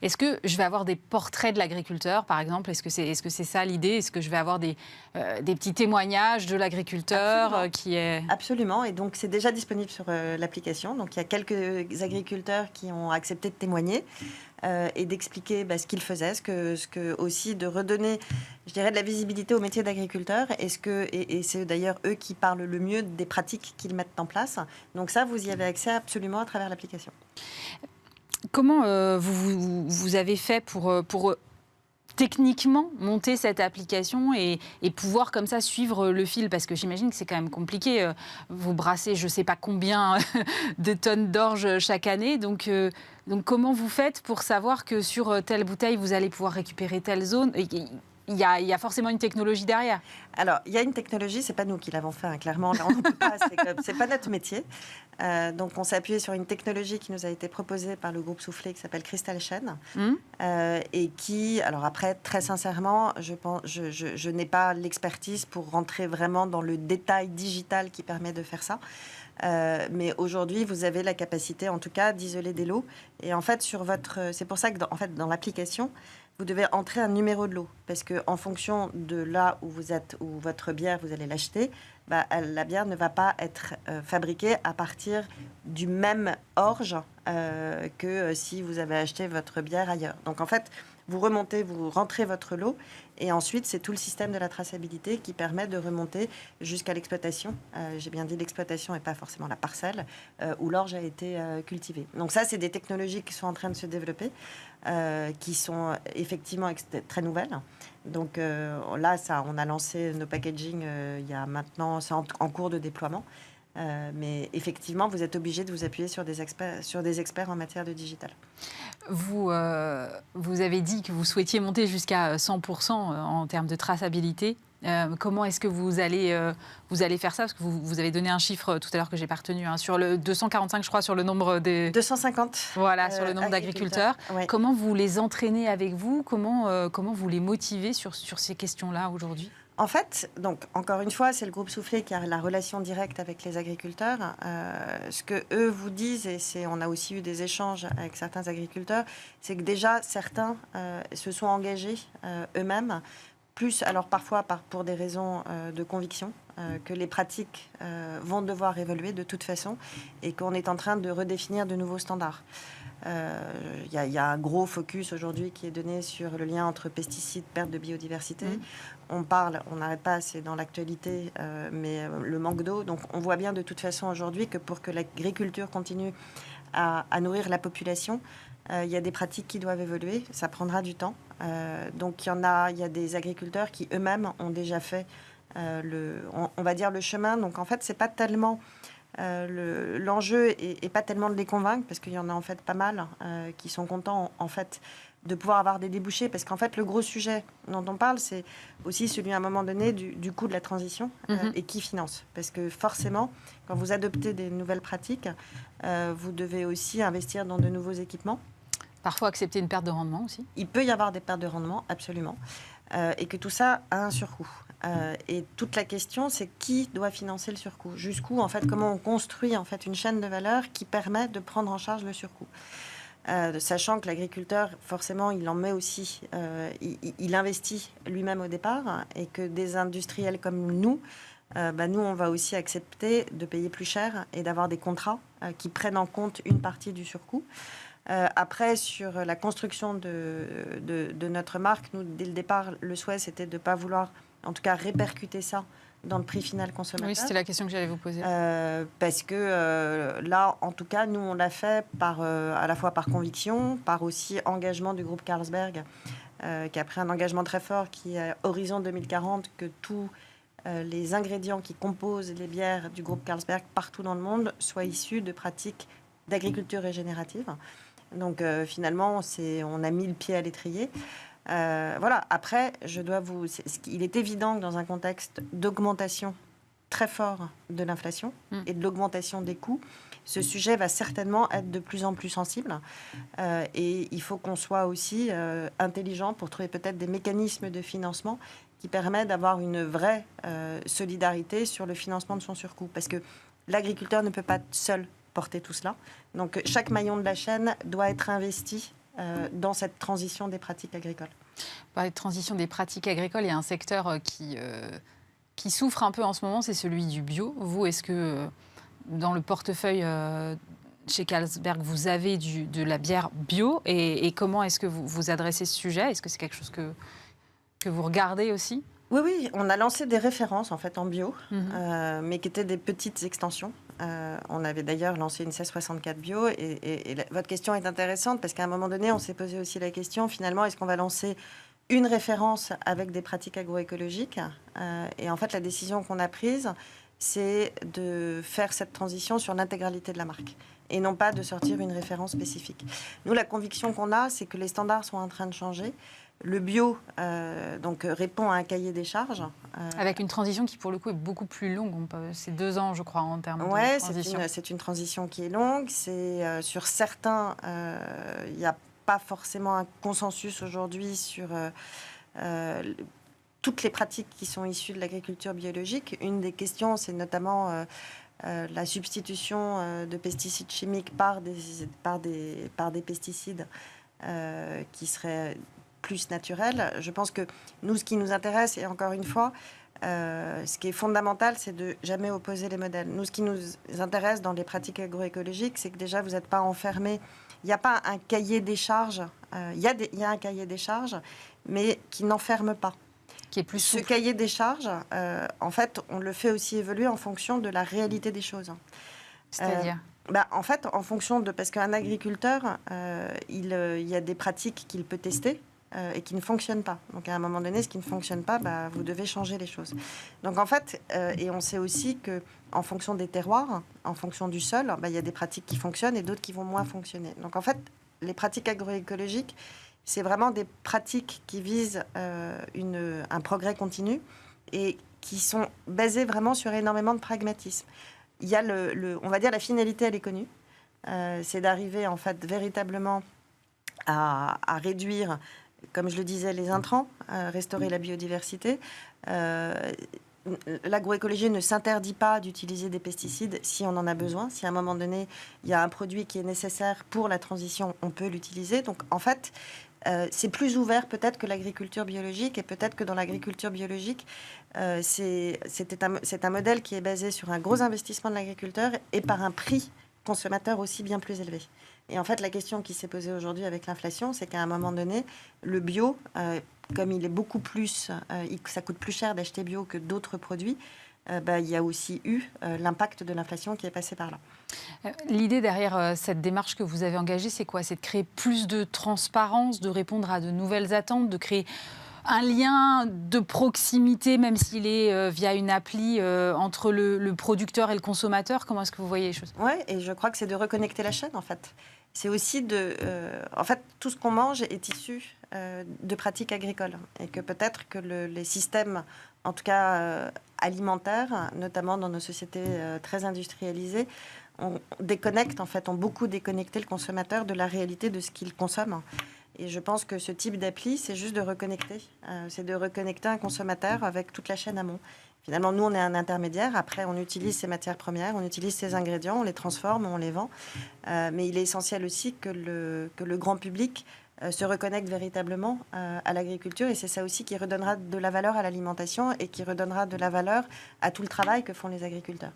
A: Est-ce que je vais avoir des portraits de l'agriculteur, par exemple? Est-ce que c'est ça l'idée? Est-ce que je vais avoir des petits témoignages de l'agriculteur qui est...
D: Absolument, et donc c'est déjà disponible sur l'application. Donc il y a quelques agriculteurs qui ont accepté de témoigner et d'expliquer ce qu'ils faisaient, ce que aussi de redonner, je dirais, de la visibilité au métier d'agriculteur. Et c'est d'ailleurs eux qui parlent le mieux des pratiques qu'ils mettent en place. Donc ça, vous y avez accès absolument à travers l'application.
A: Comment vous avez fait pour techniquement monter cette application et pouvoir comme ça suivre le fil? Parce que j'imagine que c'est quand même compliqué. Vous brassez je ne sais pas combien de tonnes d'orge chaque année. Donc comment vous faites pour savoir que sur telle bouteille, vous allez pouvoir récupérer telle zone? Il y a forcément une technologie derrière.
D: Alors, il y a une technologie, c'est pas nous qui l'avons fait, hein, clairement. Là, on peut pas, c'est pas notre métier. Donc, on s'est appuyé sur une technologie qui nous a été proposée par le groupe Soufflé, qui s'appelle Crystal Chain, et qui, alors après, très sincèrement, je n'ai pas l'expertise pour rentrer vraiment dans le détail digital qui permet de faire ça. Mais aujourd'hui, vous avez la capacité, en tout cas, d'isoler des lots. Et en fait, c'est pour ça que dans l'application, vous devez entrer un numéro de lot. Parce qu'en fonction de là où vous êtes, où votre bière, vous allez l'acheter, la bière ne va pas être fabriquée à partir du même orge que si vous avez acheté votre bière ailleurs. Donc en fait, vous rentrez votre lot, et ensuite, c'est tout le système de la traçabilité qui permet de remonter jusqu'à l'exploitation. J'ai bien dit l'exploitation et pas forcément la parcelle où l'orge a été cultivée. Donc ça, c'est des technologies qui sont en train de se développer, qui sont effectivement très nouvelles. Donc là, on a lancé nos packaging il y a maintenant, c'est en cours de déploiement. Mais effectivement, vous êtes obligé de vous appuyer sur des experts en matière de digital.
A: Vous avez dit que vous souhaitiez monter jusqu'à 100% en termes de traçabilité. Comment est-ce que vous allez faire ça? Parce que vous avez donné un chiffre tout à l'heure que j'ai pas retenu, hein, sur le 245, je crois, sur le nombre des...
D: 250.
A: Voilà, sur le nombre d'agriculteurs.
D: Ouais.
A: Comment vous les entraînez avec vous? Comment vous les motivez sur ces questions-là aujourd'hui?
D: En fait, donc encore une fois, c'est le groupe Soufflé qui a la relation directe avec les agriculteurs. Ce que eux vous disent, et on a aussi eu des échanges avec certains agriculteurs, c'est que déjà certains se sont engagés eux-mêmes, plus alors parfois pour des raisons de conviction, que les pratiques vont devoir évoluer de toute façon, et qu'on est en train de redéfinir de nouveaux standards. Il y a un gros focus aujourd'hui qui est donné sur le lien entre pesticides, perte de biodiversité. On n'arrête pas, c'est dans l'actualité, mais le manque d'eau. Donc on voit bien de toute façon aujourd'hui que pour que l'agriculture continue à nourrir la population, il y a des pratiques qui doivent évoluer. Ça prendra du temps. Donc il y a des agriculteurs qui eux-mêmes ont déjà fait on va dire le chemin. Donc en fait, c'est pas tellement... l'enjeu est pas tellement de les convaincre, parce qu'il y en a en fait pas mal qui sont contents en fait de pouvoir avoir des débouchés, parce qu'en fait le gros sujet dont on parle, c'est aussi celui à un moment donné du coût de la transition et qui finance, parce que forcément quand vous adoptez des nouvelles pratiques, vous devez aussi investir dans de nouveaux équipements.
A: Parfois accepter une perte de rendement aussi.
D: Il peut y avoir des pertes de rendement, absolument, et que tout ça a un surcoût. Et toute la question, c'est qui doit financer le surcoût? Jusqu'où, en fait, comment on construit en fait une chaîne de valeur qui permet de prendre en charge le surcoût? Sachant que l'agriculteur, forcément, il en met aussi, il investit lui-même au départ, et que des industriels comme nous, nous, on va aussi accepter de payer plus cher et d'avoir des contrats qui prennent en compte une partie du surcoût. Après, sur la construction de notre marque, nous, dès le départ, le souhait, c'était de ne pas vouloir, en tout cas, répercuter ça dans le prix final consommateur.
A: Oui, c'était la question que j'allais vous poser.
D: Parce que là, en tout cas, nous, on l'a fait à la fois par conviction, par aussi engagement du groupe Carlsberg, qui a pris un engagement très fort, qui est Horizon 2040, que tous les ingrédients qui composent les bières du groupe Carlsberg partout dans le monde soient issus de pratiques d'agriculture régénérative. Donc finalement, on a mis le pied à l'étrier. Voilà. Après, il est évident que dans un contexte d'augmentation très fort de l'inflation et de l'augmentation des coûts, ce sujet va certainement être de plus en plus sensible. Et il faut qu'on soit aussi intelligent pour trouver peut-être des mécanismes de financement qui permettent d'avoir une vraie solidarité sur le financement de son surcoût. Parce que l'agriculteur ne peut pas seul porter tout cela. Donc chaque maillon de la chaîne doit être investi dans cette transition des pratiques agricoles.
A: Parler de transition des pratiques agricoles, il y a un secteur qui souffre un peu en ce moment, c'est celui du bio. Vous, est-ce que dans le portefeuille chez Carlsberg, vous avez de la bière bio, et comment est-ce que vous adressez ce sujet? Est-ce que c'est quelque chose que vous regardez aussi?
D: Oui, on a lancé des références en fait en bio, mais qui étaient des petites extensions. On avait d'ailleurs lancé une 1664 bio, et votre question est intéressante parce qu'à un moment donné, on s'est posé aussi la question, finalement, est-ce qu'on va lancer une référence avec des pratiques agroécologiques. Et en fait, la décision qu'on a prise, c'est de faire cette transition sur l'intégralité de la marque et non pas de sortir une référence spécifique. Nous, la conviction qu'on a, c'est que les standards sont en train de changer. Le bio répond à un cahier des charges.
A: Avec une transition qui, pour le coup, est beaucoup plus longue. C'est 2 ans, je crois, en termes de transition.
D: C'est une transition qui est longue. Sur certains, il n'y a pas forcément un consensus aujourd'hui sur toutes les pratiques qui sont issues de l'agriculture biologique. Une des questions, c'est notamment la substitution de pesticides chimiques par des pesticides qui seraient plus naturels. Je pense que nous, ce qui nous intéresse, et encore une fois, ce qui est fondamental, c'est de jamais opposer les modèles. Nous, ce qui nous intéresse dans les pratiques agroécologiques, c'est que déjà, vous n'êtes pas enfermés. Il n'y a pas un cahier des charges. Il y a un cahier des charges, mais qui n'enferme pas.
A: Qui est plus
D: Ce
A: souple.
D: cahier des charges, en fait, on le fait aussi évoluer en fonction de la réalité des choses.
A: C'est-à-dire
D: En fait, en fonction de... Parce qu'un agriculteur, il y a des pratiques qu'il peut tester et qui ne fonctionnent pas. Donc, à un moment donné, ce qui ne fonctionne pas, vous devez changer les choses. Donc, en fait, et on sait aussi qu'en fonction des terroirs, en fonction du sol, il y a des pratiques qui fonctionnent et d'autres qui vont moins fonctionner. Donc, en fait, les pratiques agroécologiques, c'est vraiment des pratiques qui visent un progrès continu et qui sont basées vraiment sur énormément de pragmatisme. Il y a on va dire la finalité, elle est connue. C'est d'arriver en fait véritablement à réduire, comme je le disais, les intrants, restaurer la biodiversité. L'agroécologie ne s'interdit pas d'utiliser des pesticides si on en a besoin. Si à un moment donné, il y a un produit qui est nécessaire pour la transition, on peut l'utiliser. Donc en fait, c'est plus ouvert peut-être que l'agriculture biologique, et peut-être que dans l'agriculture biologique, c'est un modèle qui est basé sur un gros investissement de l'agriculteur et par un prix consommateur aussi bien plus élevé. Et en fait, la question qui s'est posée aujourd'hui avec l'inflation, c'est qu'à un moment donné, le bio, comme il est beaucoup plus, ça coûte plus cher d'acheter bio que d'autres produits, il y a aussi eu l'impact de l'inflation qui est passé par là.
A: L'idée derrière cette démarche que vous avez engagée, c'est quoi? C'est de créer plus de transparence, de répondre à de nouvelles attentes, de créer un lien de proximité, même s'il est via une appli, entre le producteur et le consommateur. Comment est-ce que vous voyez les choses?
D: Oui, et je crois que c'est de reconnecter la chaîne, en fait. C'est aussi en fait, tout ce qu'on mange est issu de pratiques agricoles. Et que peut-être que les systèmes, en tout cas alimentaires, notamment dans nos sociétés très industrialisées, ont beaucoup déconnecté le consommateur de la réalité de ce qu'il consomme. Et je pense que ce type d'appli, c'est juste de reconnecter. C'est de reconnecter un consommateur avec toute la chaîne amont. Finalement, nous, on est un intermédiaire. Après, on utilise ces matières premières, on utilise ces ingrédients, on les transforme, on les vend. Mais il est essentiel aussi que le grand public se reconnecte véritablement à l'agriculture. Et c'est ça aussi qui redonnera de la valeur à l'alimentation et qui redonnera de la valeur à tout le travail que font les agriculteurs.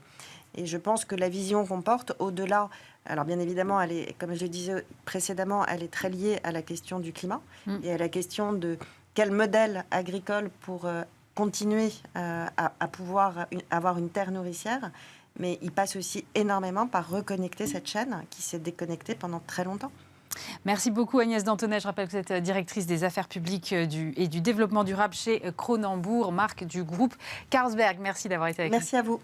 D: Et je pense que la vision qu'on porte, au-delà... Alors bien évidemment, elle est, comme je le disais précédemment, elle est très liée à la question du climat et à la question de quel modèle agricole pour continuer à pouvoir avoir une terre nourricière. Mais il passe aussi énormément par reconnecter cette chaîne qui s'est déconnectée pendant très longtemps.
A: Merci beaucoup Agnès Dantonnet. Je rappelle que vous êtes directrice des affaires publiques et du développement durable chez Kronenbourg, marque du groupe Carlsberg. Merci d'avoir été avec nous.
D: Merci à vous.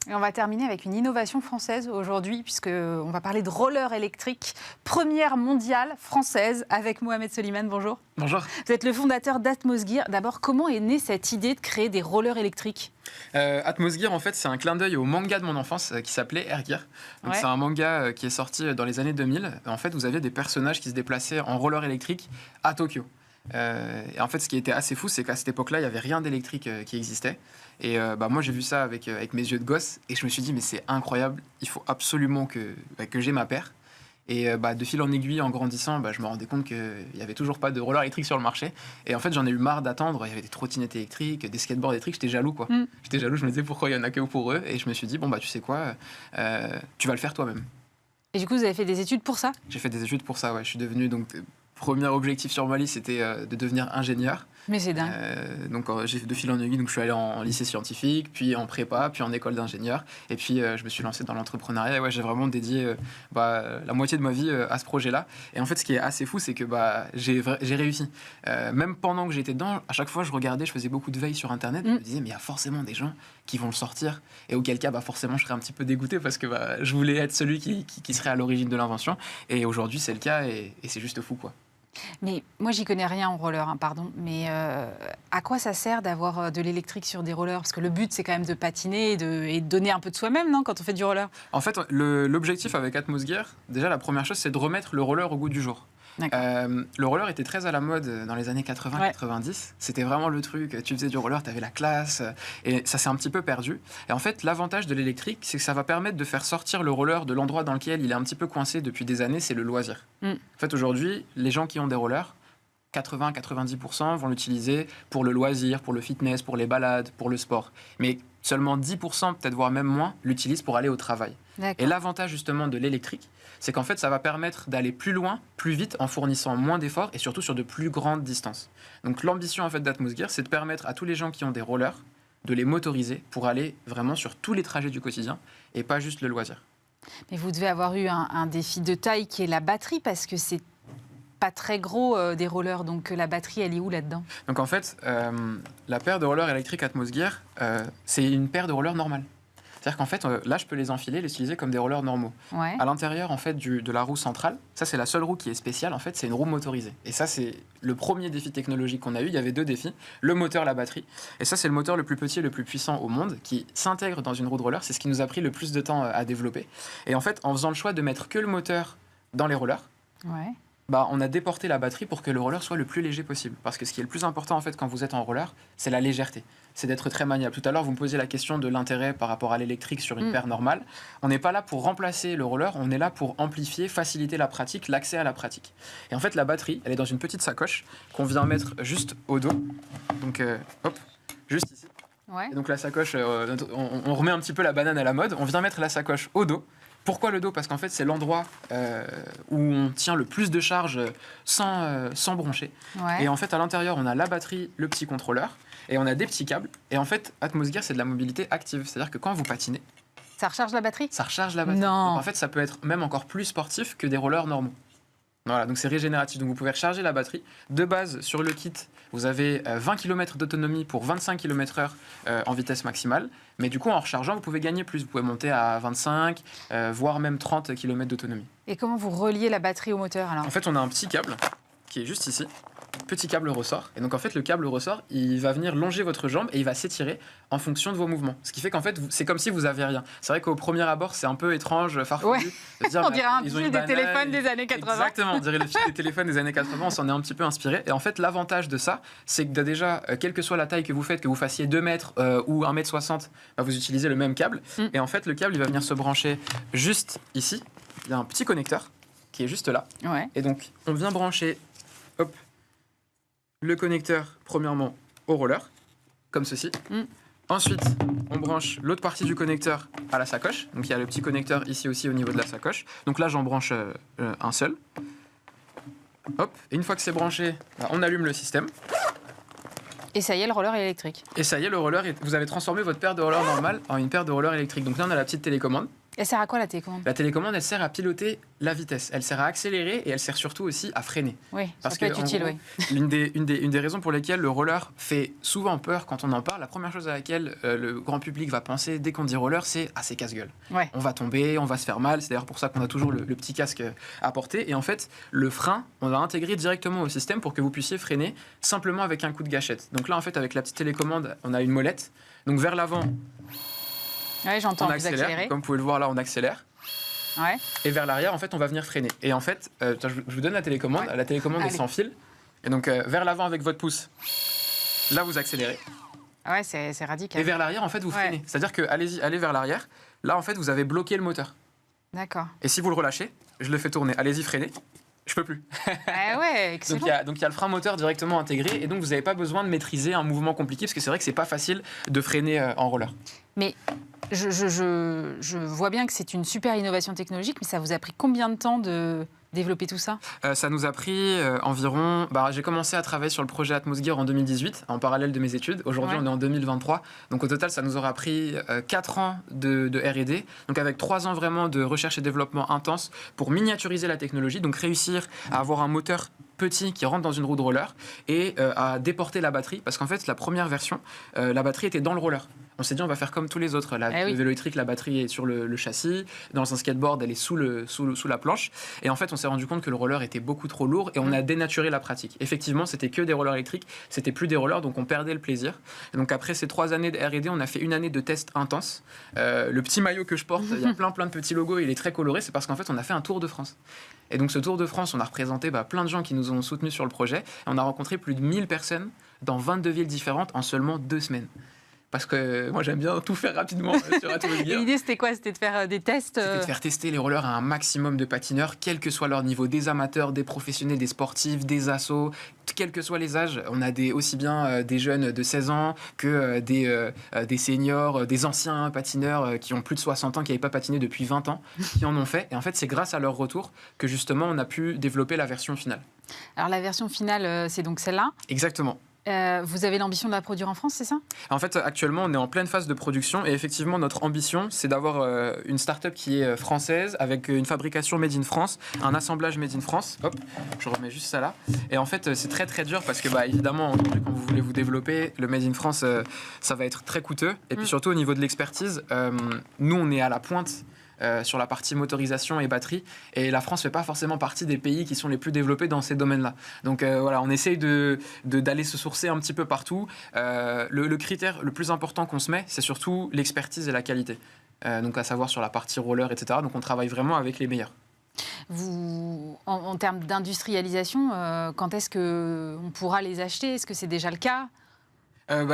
A: Et on va terminer avec une innovation française aujourd'hui, puisqu'on va parler de roller électrique, première mondiale française, avec Mohamed Soliman. Bonjour.
E: Bonjour.
A: Vous êtes le fondateur d'Atmosgear. D'abord, comment est née cette idée de créer des rollers électriques?
E: Atmosgear, en fait, c'est un clin d'œil au manga de mon enfance qui s'appelait Air Gear. Donc, c'est un manga qui est sorti dans les années 2000. En fait, vous aviez des personnages qui se déplaçaient en roller électrique à Tokyo. Et en fait, ce qui était assez fou, c'est qu'à cette époque-là, il n'y avait rien d'électrique qui existait. Et moi, j'ai vu ça avec mes yeux de gosse et je me suis dit, mais c'est incroyable, il faut absolument que j'ai ma paire. Et de fil en aiguille, en grandissant, je me rendais compte qu'il n'y avait toujours pas de roller électrique sur le marché. Et en fait, j'en ai eu marre d'attendre. Il y avait des trottinettes électriques, des skateboards électriques. J'étais jaloux, quoi. J'étais jaloux, je me disais pourquoi il n'y en a que pour eux. Et je me suis dit, tu sais quoi, tu vas le faire toi-même.
A: Et du coup, vous avez fait des études pour ça?
E: J'ai fait des études pour ça, ouais. Je suis devenu, donc, premier objectif sur ma liste, c'était de devenir ingénieur.
A: Mais c'est dingue.
E: Donc j'ai de fil en aiguille, donc je suis allé en lycée scientifique, puis en prépa, puis en école d'ingénieur. Et puis je me suis lancé dans l'entrepreneuriat. Et ouais, j'ai vraiment dédié la moitié de ma vie à ce projet-là. Et en fait, ce qui est assez fou, c'est que j'ai réussi. Même pendant que j'étais dedans, à chaque fois, je regardais, je faisais beaucoup de veille sur Internet. Je me disais, mais il y a forcément des gens qui vont le sortir. Et auquel cas, forcément, je serais un petit peu dégoûté parce que je voulais être celui qui serait à l'origine de l'invention. Et aujourd'hui, c'est le cas et c'est juste fou, quoi.
A: Mais moi, j'y connais rien en roller, pardon. Mais à quoi ça sert d'avoir de l'électrique sur des rollers? Parce que le but, c'est quand même de patiner et de donner un peu de soi-même, non, quand on fait du roller?
E: En fait, l'objectif avec Atmosgear, déjà, la première chose, c'est de remettre le roller au goût du jour. Le roller était très à la mode dans les années 80-90. C'était vraiment le truc. Tu faisais du roller, tu avais la classe. Et ça s'est un petit peu perdu. Et en fait, l'avantage de l'électrique, c'est que ça va permettre de faire sortir le roller de l'endroit dans lequel il est un petit peu coincé depuis des années, c'est le loisir. En fait, aujourd'hui, les gens qui ont des rollers, 80-90% vont l'utiliser pour le loisir, pour le fitness, pour les balades, pour le sport. Mais seulement 10%, peut-être voire même moins, l'utilisent pour aller au travail. Et l'avantage justement de l'électrique, c'est qu'en fait, ça va permettre d'aller plus loin, plus vite, en fournissant moins d'efforts et surtout sur de plus grandes distances. Donc l'ambition en fait d'Atmosgear, c'est de permettre à tous les gens qui ont des rollers de les motoriser pour aller vraiment sur tous les trajets du quotidien et pas juste le loisir.
A: Mais vous devez avoir eu un défi de taille qui est la batterie, parce que c'est pas très gros des rollers, donc la batterie, elle est où là-dedans?
E: Donc en fait, la paire de rollers électriques Atmosgear, c'est une paire de rollers normale. C'est-à-dire qu'en fait, là, je peux les enfiler, les utiliser comme des rollers normaux. À l'intérieur, en fait, de la roue centrale, ça, c'est la seule roue qui est spéciale. En fait, c'est une roue motorisée. Et ça, c'est le premier défi technologique qu'on a eu. Il y avait 2 défis, le moteur, la batterie. Et ça, c'est le moteur le plus petit et le plus puissant au monde qui s'intègre dans une roue de roller. C'est ce qui nous a pris le plus de temps à développer. Et en fait, en faisant le choix de mettre que le moteur dans les rollers, on a déporté la batterie pour que le roller soit le plus léger possible. Parce que ce qui est le plus important, en fait, quand vous êtes en roller, c'est la légèreté. C'est d'être très maniable. Tout à l'heure, vous me posiez la question de l'intérêt par rapport à l'électrique sur une paire normale. On n'est pas là pour remplacer le roller, on est là pour amplifier, faciliter la pratique, l'accès à la pratique. Et en fait, la batterie, elle est dans une petite sacoche qu'on vient mettre juste au dos. Donc, hop, juste ici. Et donc la sacoche, on remet un petit peu la banane à la mode. On vient mettre la sacoche au dos. Pourquoi le dos? Parce qu'en fait, c'est l'endroit où on tient le plus de charge sans broncher. Et en fait, à l'intérieur, on a la batterie, le petit contrôleur, et on a des petits câbles. Et en fait, Atmosgear, c'est de la mobilité active. C'est-à-dire que quand vous patinez...
A: Ça recharge la batterie?
E: Ça recharge la batterie.
A: Non.
E: Donc, en fait, ça peut être même encore plus sportif que des rollers normaux. Voilà, donc c'est régénératif. Donc vous pouvez recharger la batterie. De base, sur le kit, vous avez 20 km d'autonomie pour 25 km/h en vitesse maximale. Mais du coup, en rechargeant, vous pouvez gagner plus. Vous pouvez monter à 25, voire même 30 km d'autonomie.
A: Et comment vous reliez la batterie au moteur alors?
E: En fait, on a un petit câble qui est juste ici. Petit câble ressort. Et donc, en fait, le câble ressort, il va venir longer votre jambe et il va s'étirer en fonction de vos mouvements. Ce qui fait qu'en fait, c'est comme si vous aviez rien. C'est vrai qu'au premier abord, c'est un peu étrange, farfelu.
A: On dirait un fil des téléphones des années 80.
E: Exactement, on dirait le fil des téléphones des années 80. On s'en est un petit peu inspiré. Et en fait, l'avantage de ça, c'est que déjà, quelle que soit la taille que vous faites, que vous fassiez 2 mètres ou 1,60 m, vous utilisez le même câble. Et en fait, le câble, il va venir se brancher juste ici. Il y a un petit connecteur qui est juste là. Et donc, on vient brancher, hop, le connecteur, premièrement, au roller, comme ceci. Ensuite, on branche l'autre partie du connecteur à la sacoche. Donc, il y a le petit connecteur ici aussi au niveau de la sacoche. Donc là, j'en branche un seul. Hop, et une fois que c'est branché, on allume le système.
A: Et ça y est, le roller est électrique.
E: Et ça y est, le roller, vous avez transformé votre paire de rollers normale en une paire de rollers électriques. Donc là, on a la petite télécommande.
A: Elle sert à quoi la télécommande?
E: La télécommande, elle sert à piloter la vitesse. Elle sert à accélérer et elle sert surtout aussi à freiner.
A: Oui,
E: parce
A: ça peut être utile,
E: gros, une des raisons pour lesquelles le roller fait souvent peur quand on en parle, la première chose à laquelle le grand public va penser dès qu'on dit roller, c'est « Ah, c'est casse-gueule ». On va tomber, on va se faire mal. C'est d'ailleurs pour ça qu'on a toujours le petit casque à porter. Et en fait, le frein, on va intégrer directement au système pour que vous puissiez freiner simplement avec un coup de gâchette. Donc là, en fait, avec la petite télécommande, on a une molette. Donc vers l'avant...
A: j'entends,
E: on accélère, comme vous pouvez le voir là, on accélère. Et vers l'arrière, en fait, on va venir freiner. Et en fait, je vous donne la télécommande. La télécommande est sans fil. Et donc, vers l'avant avec votre pouce, là, vous accélérez.
A: C'est radical.
E: Et vers l'arrière, en fait, vous freinez. C'est-à-dire que allez vers l'arrière. Là, en fait, vous avez bloqué le moteur.
A: D'accord.
E: Et si vous le relâchez, je le fais tourner. Allez-y, freinez. Je peux plus.
A: Excellent.
E: Donc il y a le frein moteur directement intégré et donc vous n'avez pas besoin de maîtriser un mouvement compliqué parce que c'est vrai que c'est pas facile de freiner en roller.
A: Mais je vois bien que c'est une super innovation technologique, mais ça vous a pris combien de temps de développer tout ça?
E: Ça nous a pris environ... j'ai commencé à travailler sur le projet Atmosgear en 2018, en parallèle de mes études. Aujourd'hui, on est en 2023. Donc au total, ça nous aura pris 4 ans de R&D. Donc avec 3 ans vraiment de recherche et développement intense pour miniaturiser la technologie. Donc réussir à avoir un moteur petit qui rentre dans une roue de roller et à déporter la batterie. Parce qu'en fait, la première version, la batterie était dans le roller. On s'est dit, on va faire comme tous les autres. Le vélo électrique, la batterie est sur le châssis. Dans un skateboard, elle est sous la planche. Et en fait, on s'est rendu compte que le roller était beaucoup trop lourd et on a dénaturé la pratique. Effectivement, c'était que des rollers électriques. C'était plus des rollers, donc on perdait le plaisir. Et donc après ces 3 années de R&D, on a fait 1 année de tests intenses. Le petit maillot que je porte, il y a plein de petits logos. Il est très coloré. C'est parce qu'en fait, on a fait un Tour de France. Et donc ce Tour de France, on a représenté plein de gens qui nous ont soutenus sur le projet. Et on a rencontré plus de 1000 personnes dans 22 villes différentes en seulement 2 semaines. Parce que moi, j'aime bien tout faire rapidement sur Atmosgear.
A: L'idée, c'était quoi? C'était de faire des tests
E: C'était de faire tester les rollers à un maximum de patineurs, quel que soit leur niveau, des amateurs, des professionnels, des sportifs, des assos, quels que soient les âges. On a aussi bien des jeunes de 16 ans que des seniors, des anciens patineurs qui ont plus de 60 ans, qui n'avaient pas patiné depuis 20 ans, qui en ont fait. Et en fait, c'est grâce à leur retour que justement, on a pu développer la version finale.
A: Alors, la version finale, c'est donc celle-là?
E: Exactement.
A: Vous avez l'ambition de la produire en France, c'est ça?
E: En fait, actuellement, on est en pleine phase de production et effectivement, notre ambition, c'est d'avoir une start-up qui est française avec une fabrication made in France, un assemblage made in France. Hop, je remets juste ça là. Et en fait, c'est très très dur parce que, évidemment, aujourd'hui, quand vous voulez vous développer, le made in France, ça va être très coûteux. Et puis surtout, au niveau de l'expertise, nous, on est à la pointe. Sur la partie motorisation et batterie. Et la France ne fait pas forcément partie des pays qui sont les plus développés dans ces domaines-là. Donc voilà, on essaye d'aller se sourcer un petit peu partout. Le critère le plus important qu'on se met, c'est surtout l'expertise et la qualité. Donc à savoir sur la partie roller, etc. Donc on travaille vraiment avec les meilleurs.
A: Vous, en termes d'industrialisation, quand est-ce qu'on pourra les acheter? Est-ce que c'est déjà le cas?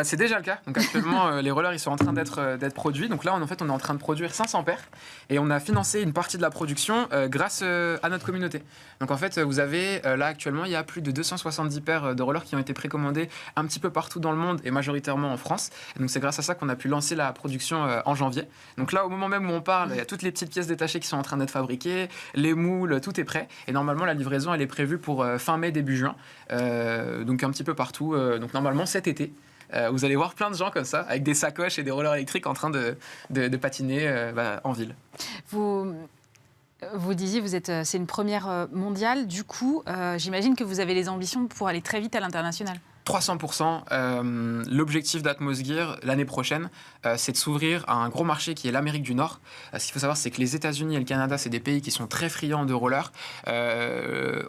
E: C'est déjà le cas. Donc actuellement, les rollers ils sont en train d'être produits. Donc là, on est en train de produire 500 paires et on a financé une partie de la production grâce à notre communauté. Donc en fait, vous avez là actuellement, il y a plus de 270 paires de rollers qui ont été précommandées un petit peu partout dans le monde et majoritairement en France. Et donc c'est grâce à ça qu'on a pu lancer la production en janvier. Donc là, au moment même où on parle, il y a toutes les petites pièces détachées qui sont en train d'être fabriquées, les moules, tout est prêt. Et normalement, la livraison, elle est prévue pour fin mai, début juin. Donc un petit peu partout. Donc normalement, cet été. Vous allez voir plein de gens comme ça, avec des sacoches et des rollers électriques en train de patiner en ville.
A: Vous disiez, c'est une première mondiale. Du coup, j'imagine que vous avez les ambitions pour aller très vite à l'international.
E: 300%. L'objectif d'Atmosgear l'année prochaine, c'est de s'ouvrir à un gros marché qui est l'Amérique du Nord. Ce qu'il faut savoir, c'est que les États-Unis et le Canada, c'est des pays qui sont très friands de rollers.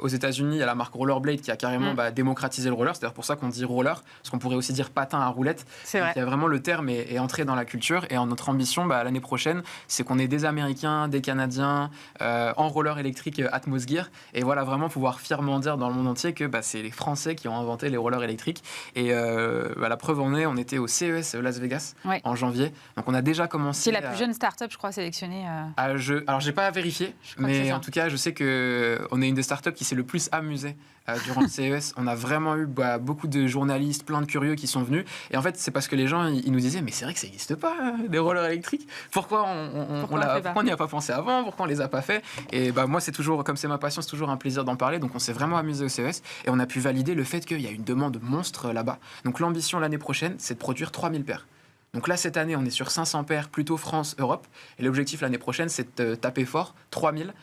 E: Aux États-Unis, il y a la marque Rollerblade qui a carrément démocratisé le roller. C'est d'ailleurs pour ça qu'on dit roller, parce qu'on pourrait aussi dire patin à roulette.
A: C'est vrai.
E: Il y a vraiment le terme est entré dans la culture. Et notre ambition, l'année prochaine, c'est qu'on ait des Américains, des Canadiens en roller électrique Atmosgear. Et voilà, vraiment pouvoir fièrement dire dans le monde entier que c'est les Français qui ont inventé les rollers électriques. Et la preuve en est, on était au CES Las Vegas en janvier. Donc on a déjà commencé.
A: C'est la plus jeune start-up, je crois, sélectionnée.
E: Alors j'ai pas vérifié, mais en tout cas, je sais qu'on est une des start-up qui s'est le plus amusée durant le CES. On a vraiment eu beaucoup de journalistes, plein de curieux qui sont venus. Et en fait, c'est parce que les gens ils nous disaient, mais c'est vrai que ça n'existe pas, des rollers électriques. Pourquoi on n'y a pas pensé avant? Pourquoi on les a pas fait? Et moi, c'est toujours, comme c'est ma passion, c'est toujours un plaisir d'en parler. Donc on s'est vraiment amusé au CES et on a pu valider le fait qu'il y a une demande monstre là-bas. Donc l'ambition l'année prochaine, c'est de produire 3000 paires. Donc là, cette année, on est sur 500 paires, plutôt France, Europe. Et l'objectif l'année prochaine, c'est de taper fort, 3000,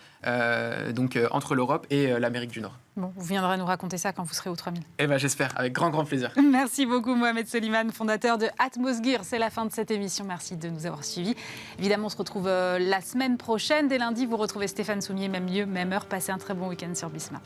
E: entre l'Europe et l'Amérique du Nord.
A: Bon, vous viendrez nous raconter ça quand vous serez au 3000.
E: J'espère, avec grand plaisir.
A: Merci beaucoup, Mohamed Soliman, fondateur de Atmosgear. C'est la fin de cette émission. Merci de nous avoir suivis. Évidemment, on se retrouve la semaine prochaine. Dès lundi, vous retrouvez Stéphane Soumier, même lieu, même heure. Passez un très bon week-end sur Bismart.